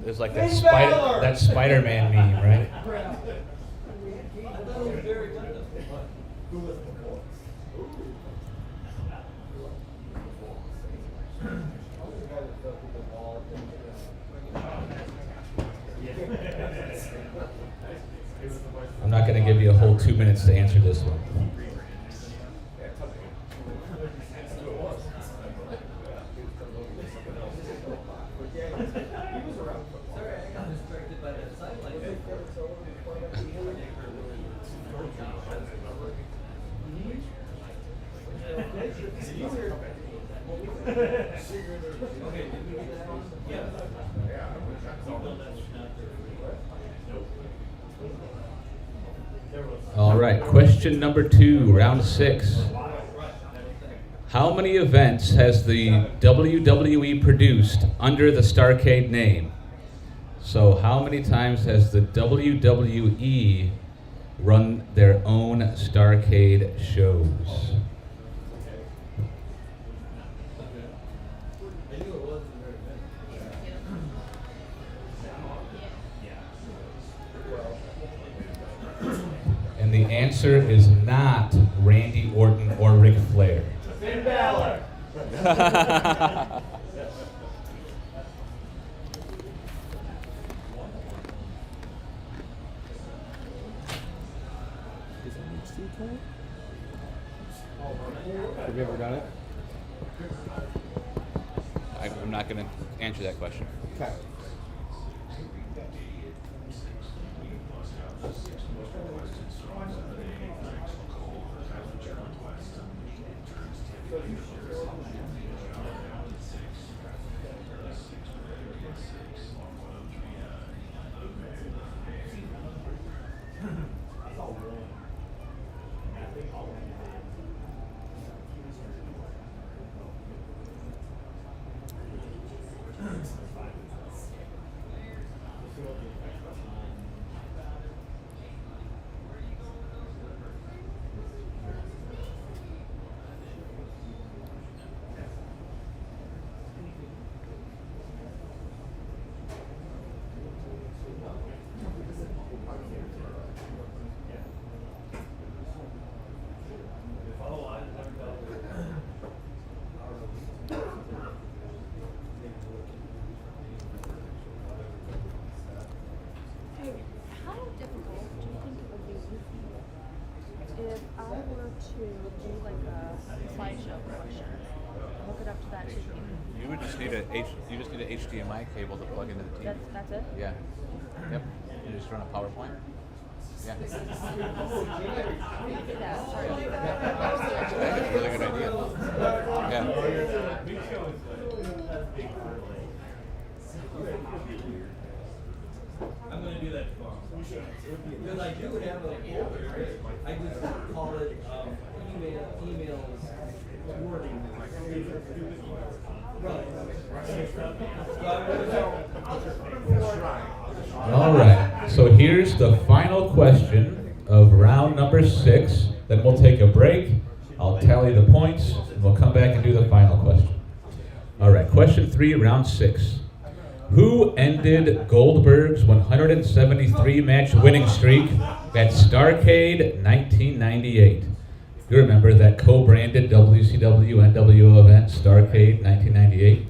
was like that Spider-Man meme, right? I'm not going to give you a whole 2 minutes to answer this one. Question number 2, round 6. How many events has the WWE produced under the Starrcade name? So how many times has the WWE run their own Starrcade shows? And the answer is not Randy Orton or Ric Flair. Finn Balor. Have you ever done it? I'm not going to answer that question. Okay. How difficult do you think it would be if I were to do like a slideshow question, hook it up to that TV? You would just need a HDMI cable to plug into the TV. That's it? Yeah. Yep. You just run a PowerPoint. Yeah. Yeah, sorry. That's a really good idea. Yeah. I'm going to do that tomorrow. Because I do have a folder. I just call it emails wording. All right, so here's the final question of round number 6. Then we'll take a break. I'll tally the points, and we'll come back and do the final question. All right, question 3, round 6. Who ended Goldberg's 173-match winning streak at Starrcade 1998? You remember that co-branded WCW NWO event, Starrcade 1998?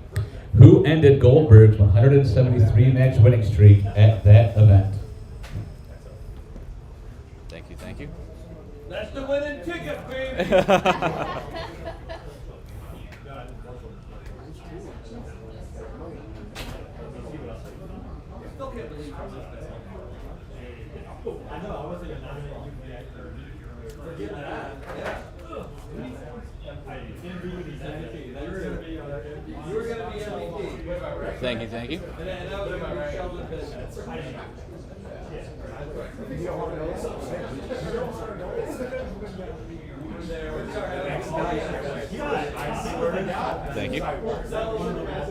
Who ended Goldberg's 173-match winning streak at that event? Thank you. Thank you. That's the winning ticket, baby. You're going to be MVP. Thank you. Thank you. And that was my Sheldon business. Thank you.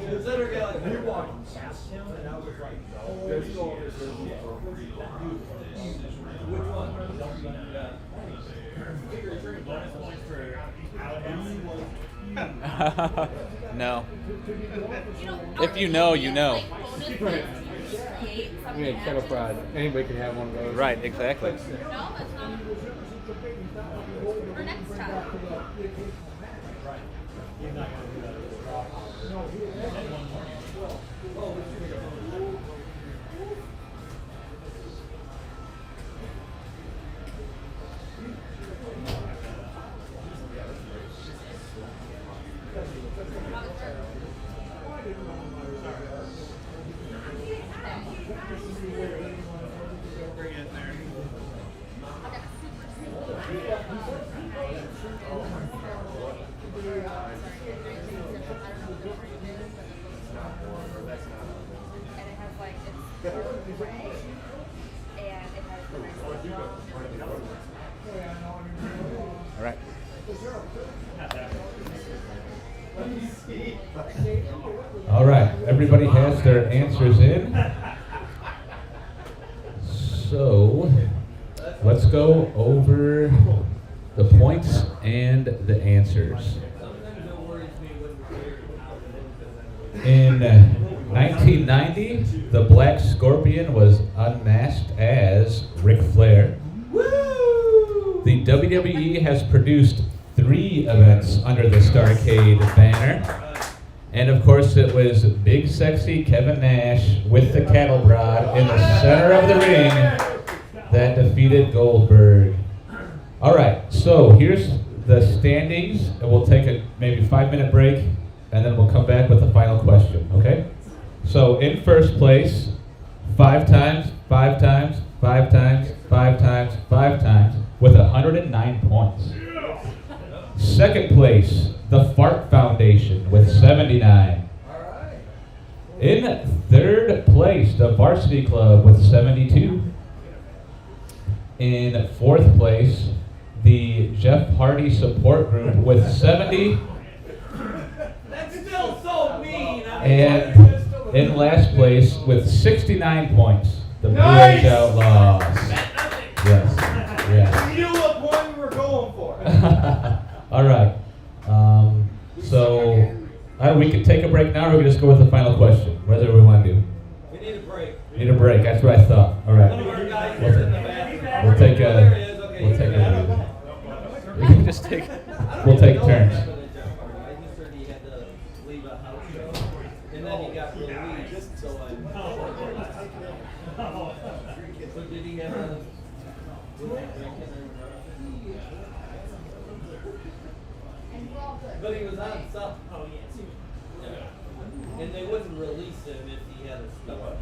Consider like you walking past him, and I was like, which one? No. If you know, you know. Yeah, kettle fried. Anybody can have one of those. Right, exactly. No, that's not. For next time. All right, everybody has their answers in. So let's go over the points and the answers. In 1990, the Black Scorpion was unmasked as Ric Flair. The WWE has produced 3 events under the Starrcade banner. And of course, it was Big Sexy Kevin Nash with the cattle prod in the center of the ring that defeated Goldberg. All right, so here's the standings, and we'll take a maybe 5-minute break, and then we'll come back with the final question, okay? So in first place, 5 times, 5 times, 5 times, 5 times, 5 times, with 109 points. Second place, the Fart Foundation with 79. In third place, the Varsity Club with 72. In fourth place, the Jeff Hardy Support Group with 70. That's still so mean. And in last place with 69 points, the Nice! Brewing Outlaws. Yes. Yes. You knew what one we were going for. All right. So we could take a break now, or we could just go with the final question. Whatever we want to do. We need a break. Need a break. That's what I thought. All right. One of our guys We'll is in the bathroom. We'll take There he is. Okay, we'll you take got a. it. We can just take. We'll take turns. I just heard he had to leave a house show, and then he got released. So so did he have a? But he was on something. Oh yes. Yeah. And they wouldn't release him if he had a stomach.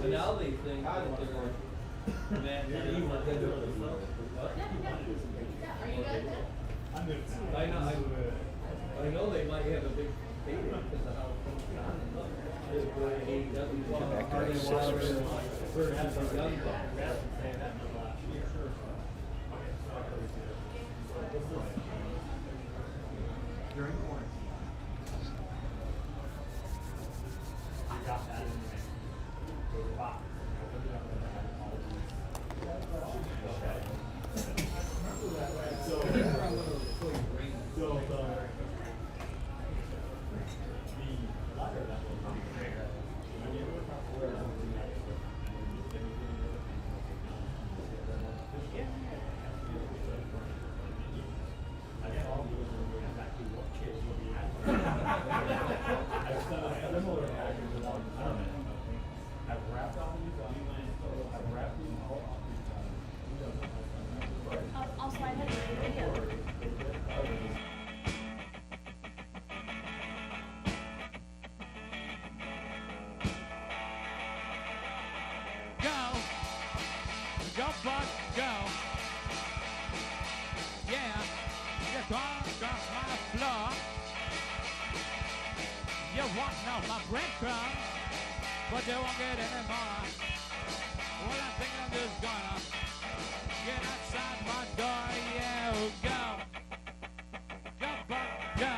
So now they think that they're I know they might have a big payday because of how things gone. Back to the Sixers. Also, I had a video. Go, go, Buck, go. Yeah, you're gonna cross my floor. You want to know my breadcrumbs, but you won't get any more. Well, I think I'm just gonna get outside my door. Yeah, go, go, Buck, go.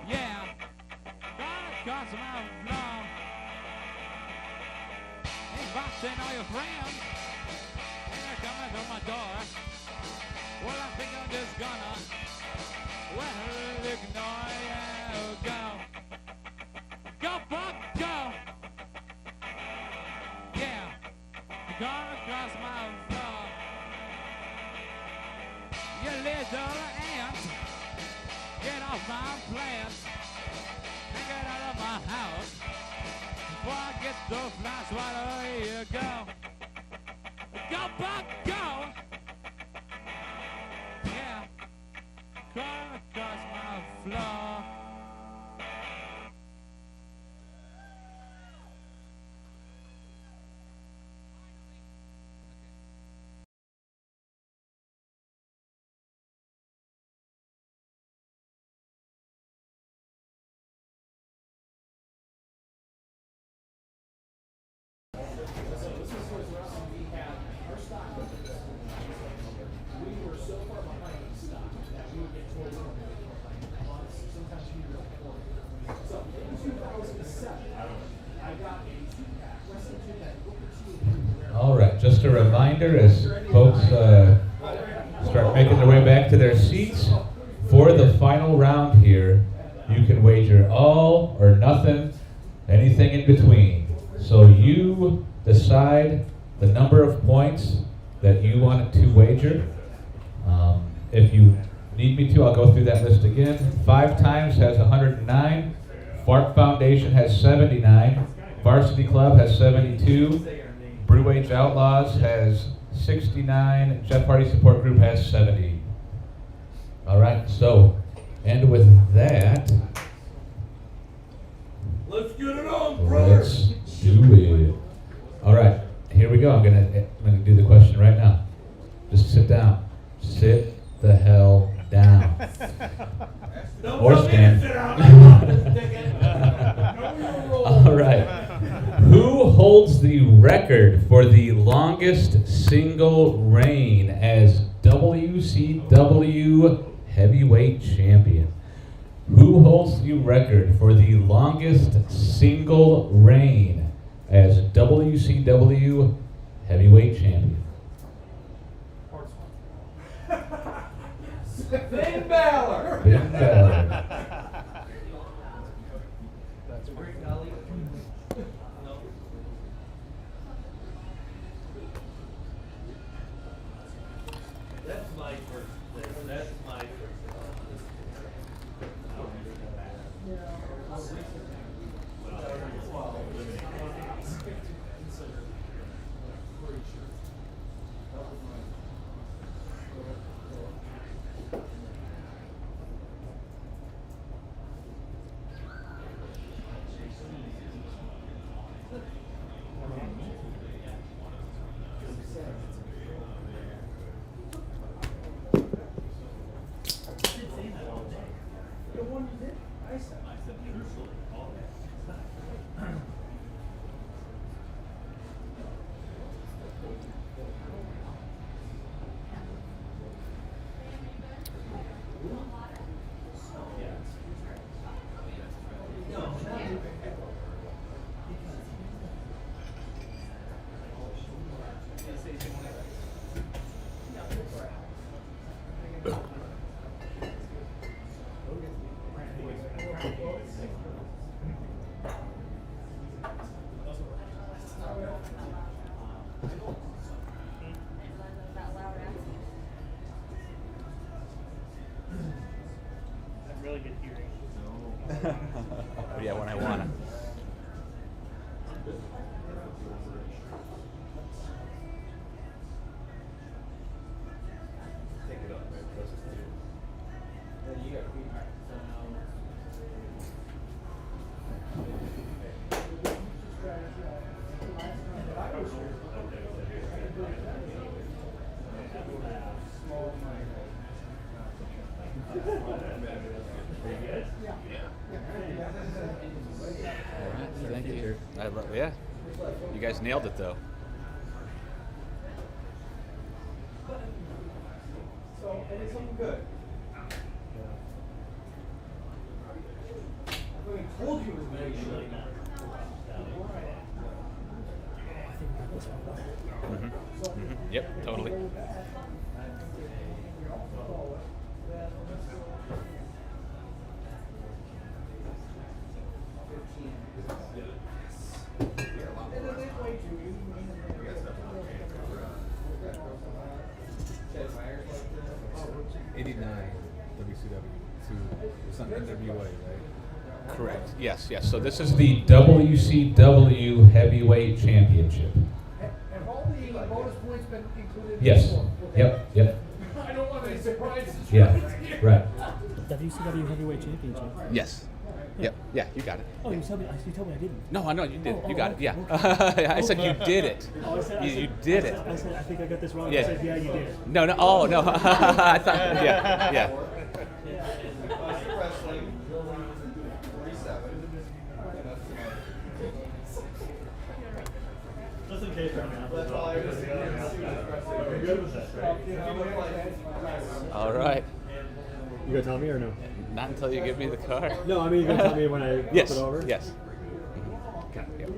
Yeah, gonna cross my floor. Inviting all your friends, and they're coming to my door. Well, I think I'm just gonna, well, ignore you. Go, go, Buck, go. Yeah, gonna cross my floor. You little ant, get off my plant and get out of my house. Before I get the fly swatter, you go. Go, Buck, go! Yeah, crawl across my floor. We were so far behind in stock. All right, just a reminder as folks start making their way back to their seats, for the final round here, you can wager all or nothing, anything in between. So you decide the number of points that you want to wager. If you need me to, I'll go through that list again. 5 times has 109. Fart Foundation has 79. Varsity Club has 72. Brewing Outlaws has 69. Jeff Hardy Support Group has 70. All right, so, and with that, Let's get it on, brother. let's do it. All right, here we go. I'm gonna do the question right now. Just sit down. Sit the hell down. Don't Or tell me to stand. sit down. I'm not gonna stick it. All right. Who holds the record for the longest single reign as WCW heavyweight champion? Who holds the record for the longest single reign as WCW heavyweight champion? Finn Balor. Finn Balor. That's great, Ali. That's my first thing. That's my first Really good hearing. Oh, yeah, when I wanna. Thank you. Yeah, you guys nailed it though. So, and it's something good. I told you it was very short. Yep, totally. Correct. Yes, yes. So this is the WCW Heavyweight Championship. Have all the bonus points been included? Yes. Yep. Yep. I don't want any surprises. Yeah. Right. WCW Heavyweight Championship. Yes. Yep. Yeah, you got it. Oh, you told me I didn't. No, I know you did. Oh, You got it. okay, Yeah. I said you did it. Oh, I said, You did it. I said, I think I got this wrong. Yeah. I said, yeah, you did. No, no. Oh, no. I thought. Yeah. Yeah. Just in case right now. That's all I was saying. We're good with that, right? All right. You gonna tell me or no? Not until you give me the car. No, I mean, you're gonna tell me when I flip Yes. it over? Yes. Okay. Yep.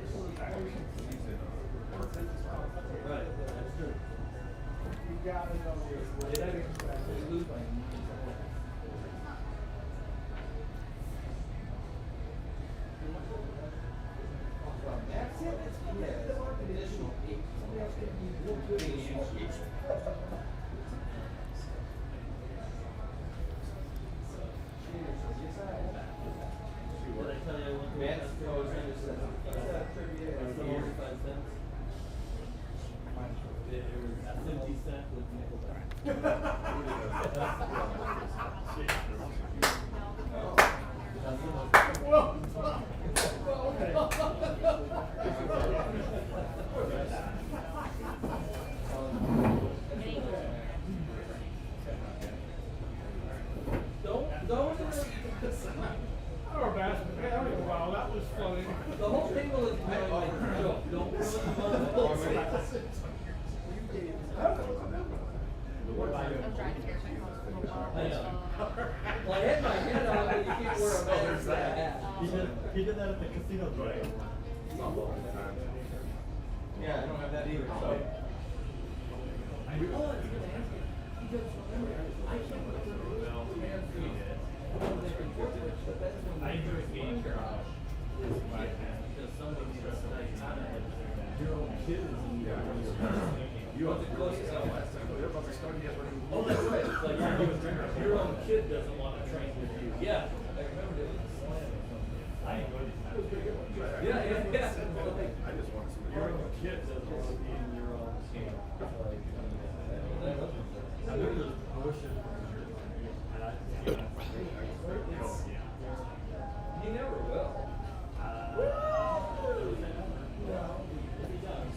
Wow, that was funny. The whole table is kind of like, don't ruin the Well, I had my head on, but you can't wear a better hat. He did that at the casino, right? Yeah, I don't have that either. So. Oh, that's right. It's like your own kid doesn't want to train with you. Yeah, I remember doing this. I enjoyed it. Yeah. I just want to your own kid doesn't want to be in your own team. I knew there was bullshit. He never will.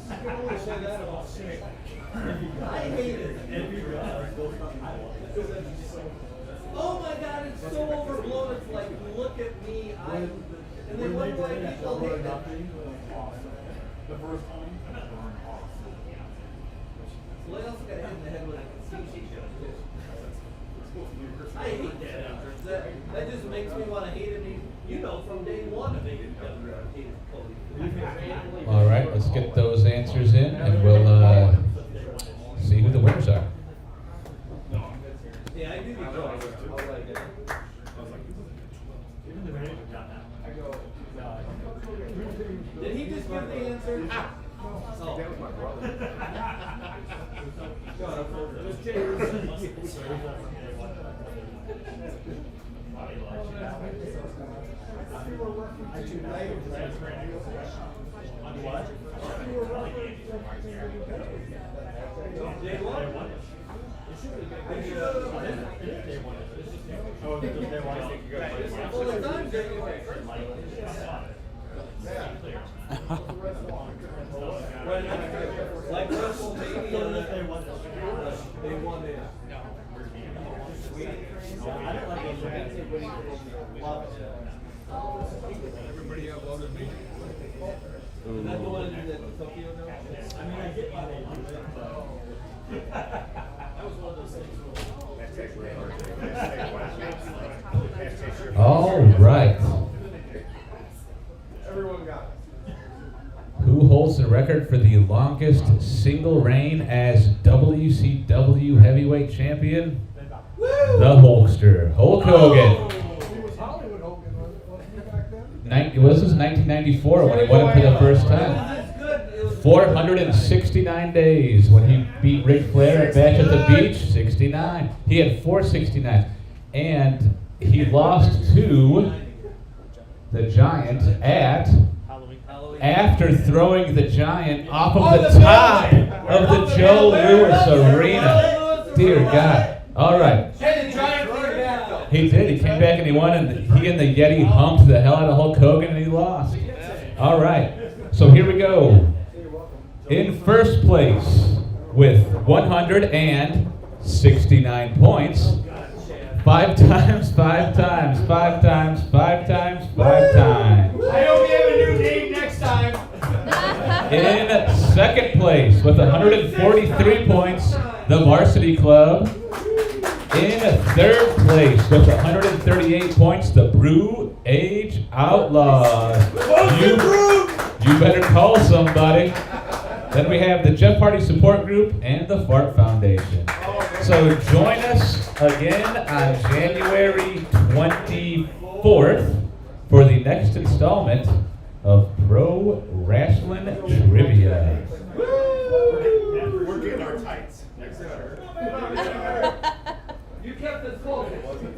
I can only say that about Snake. I hate it. Oh my God, it's so overblown. It's like, look at me. And then what do I people hate that? The first time? Well, I also got hit in the head with a sushi show. I hate that entrance. That just makes me want to hate him. You know, from day one, I hated Cody. All right, let's get those answers in, and we'll see who the winners are. Yeah, I do. Did he just give the answer? Oh. That was my brother. Like WrestleMania, they won it. Everybody uploaded me. Is that the one in the Tokyo now? I mean, I get why they do it, but that was one of those things. All right. Everyone got it. Who holds the record for the longest single reign as WCW heavyweight champion? Woo! The Hulkster, Hulk Hogan. He was Hollywood Hogan, wasn't he back then? This was 1994 when he won it for the first time. 469 days when he beat Ric Flair at Bash at the Beach. 69. He had 469, and he lost to the Giant after throwing the Giant off of the top of the Joe Louis Arena. Dear God. All right. Hey, the Giant came back though. He did. He came back and he won, and he and the Yeti humped the hell out of Hulk Hogan, and he lost. All right. So here we go. In first place with 169 points. 5 times, 5 times, 5 times, 5 times, 5 times. I hope you have a new name next time. In second place with 143 points, the Varsity Club. In third place with 138 points, the Brew Age Outlaws. You better call somebody. Then we have the Jeff Hardy Support Group and the Fart Foundation. So join us again on January 24th for the next installment of Pro Wrestling Trivia. We're getting our tights. You kept it focused.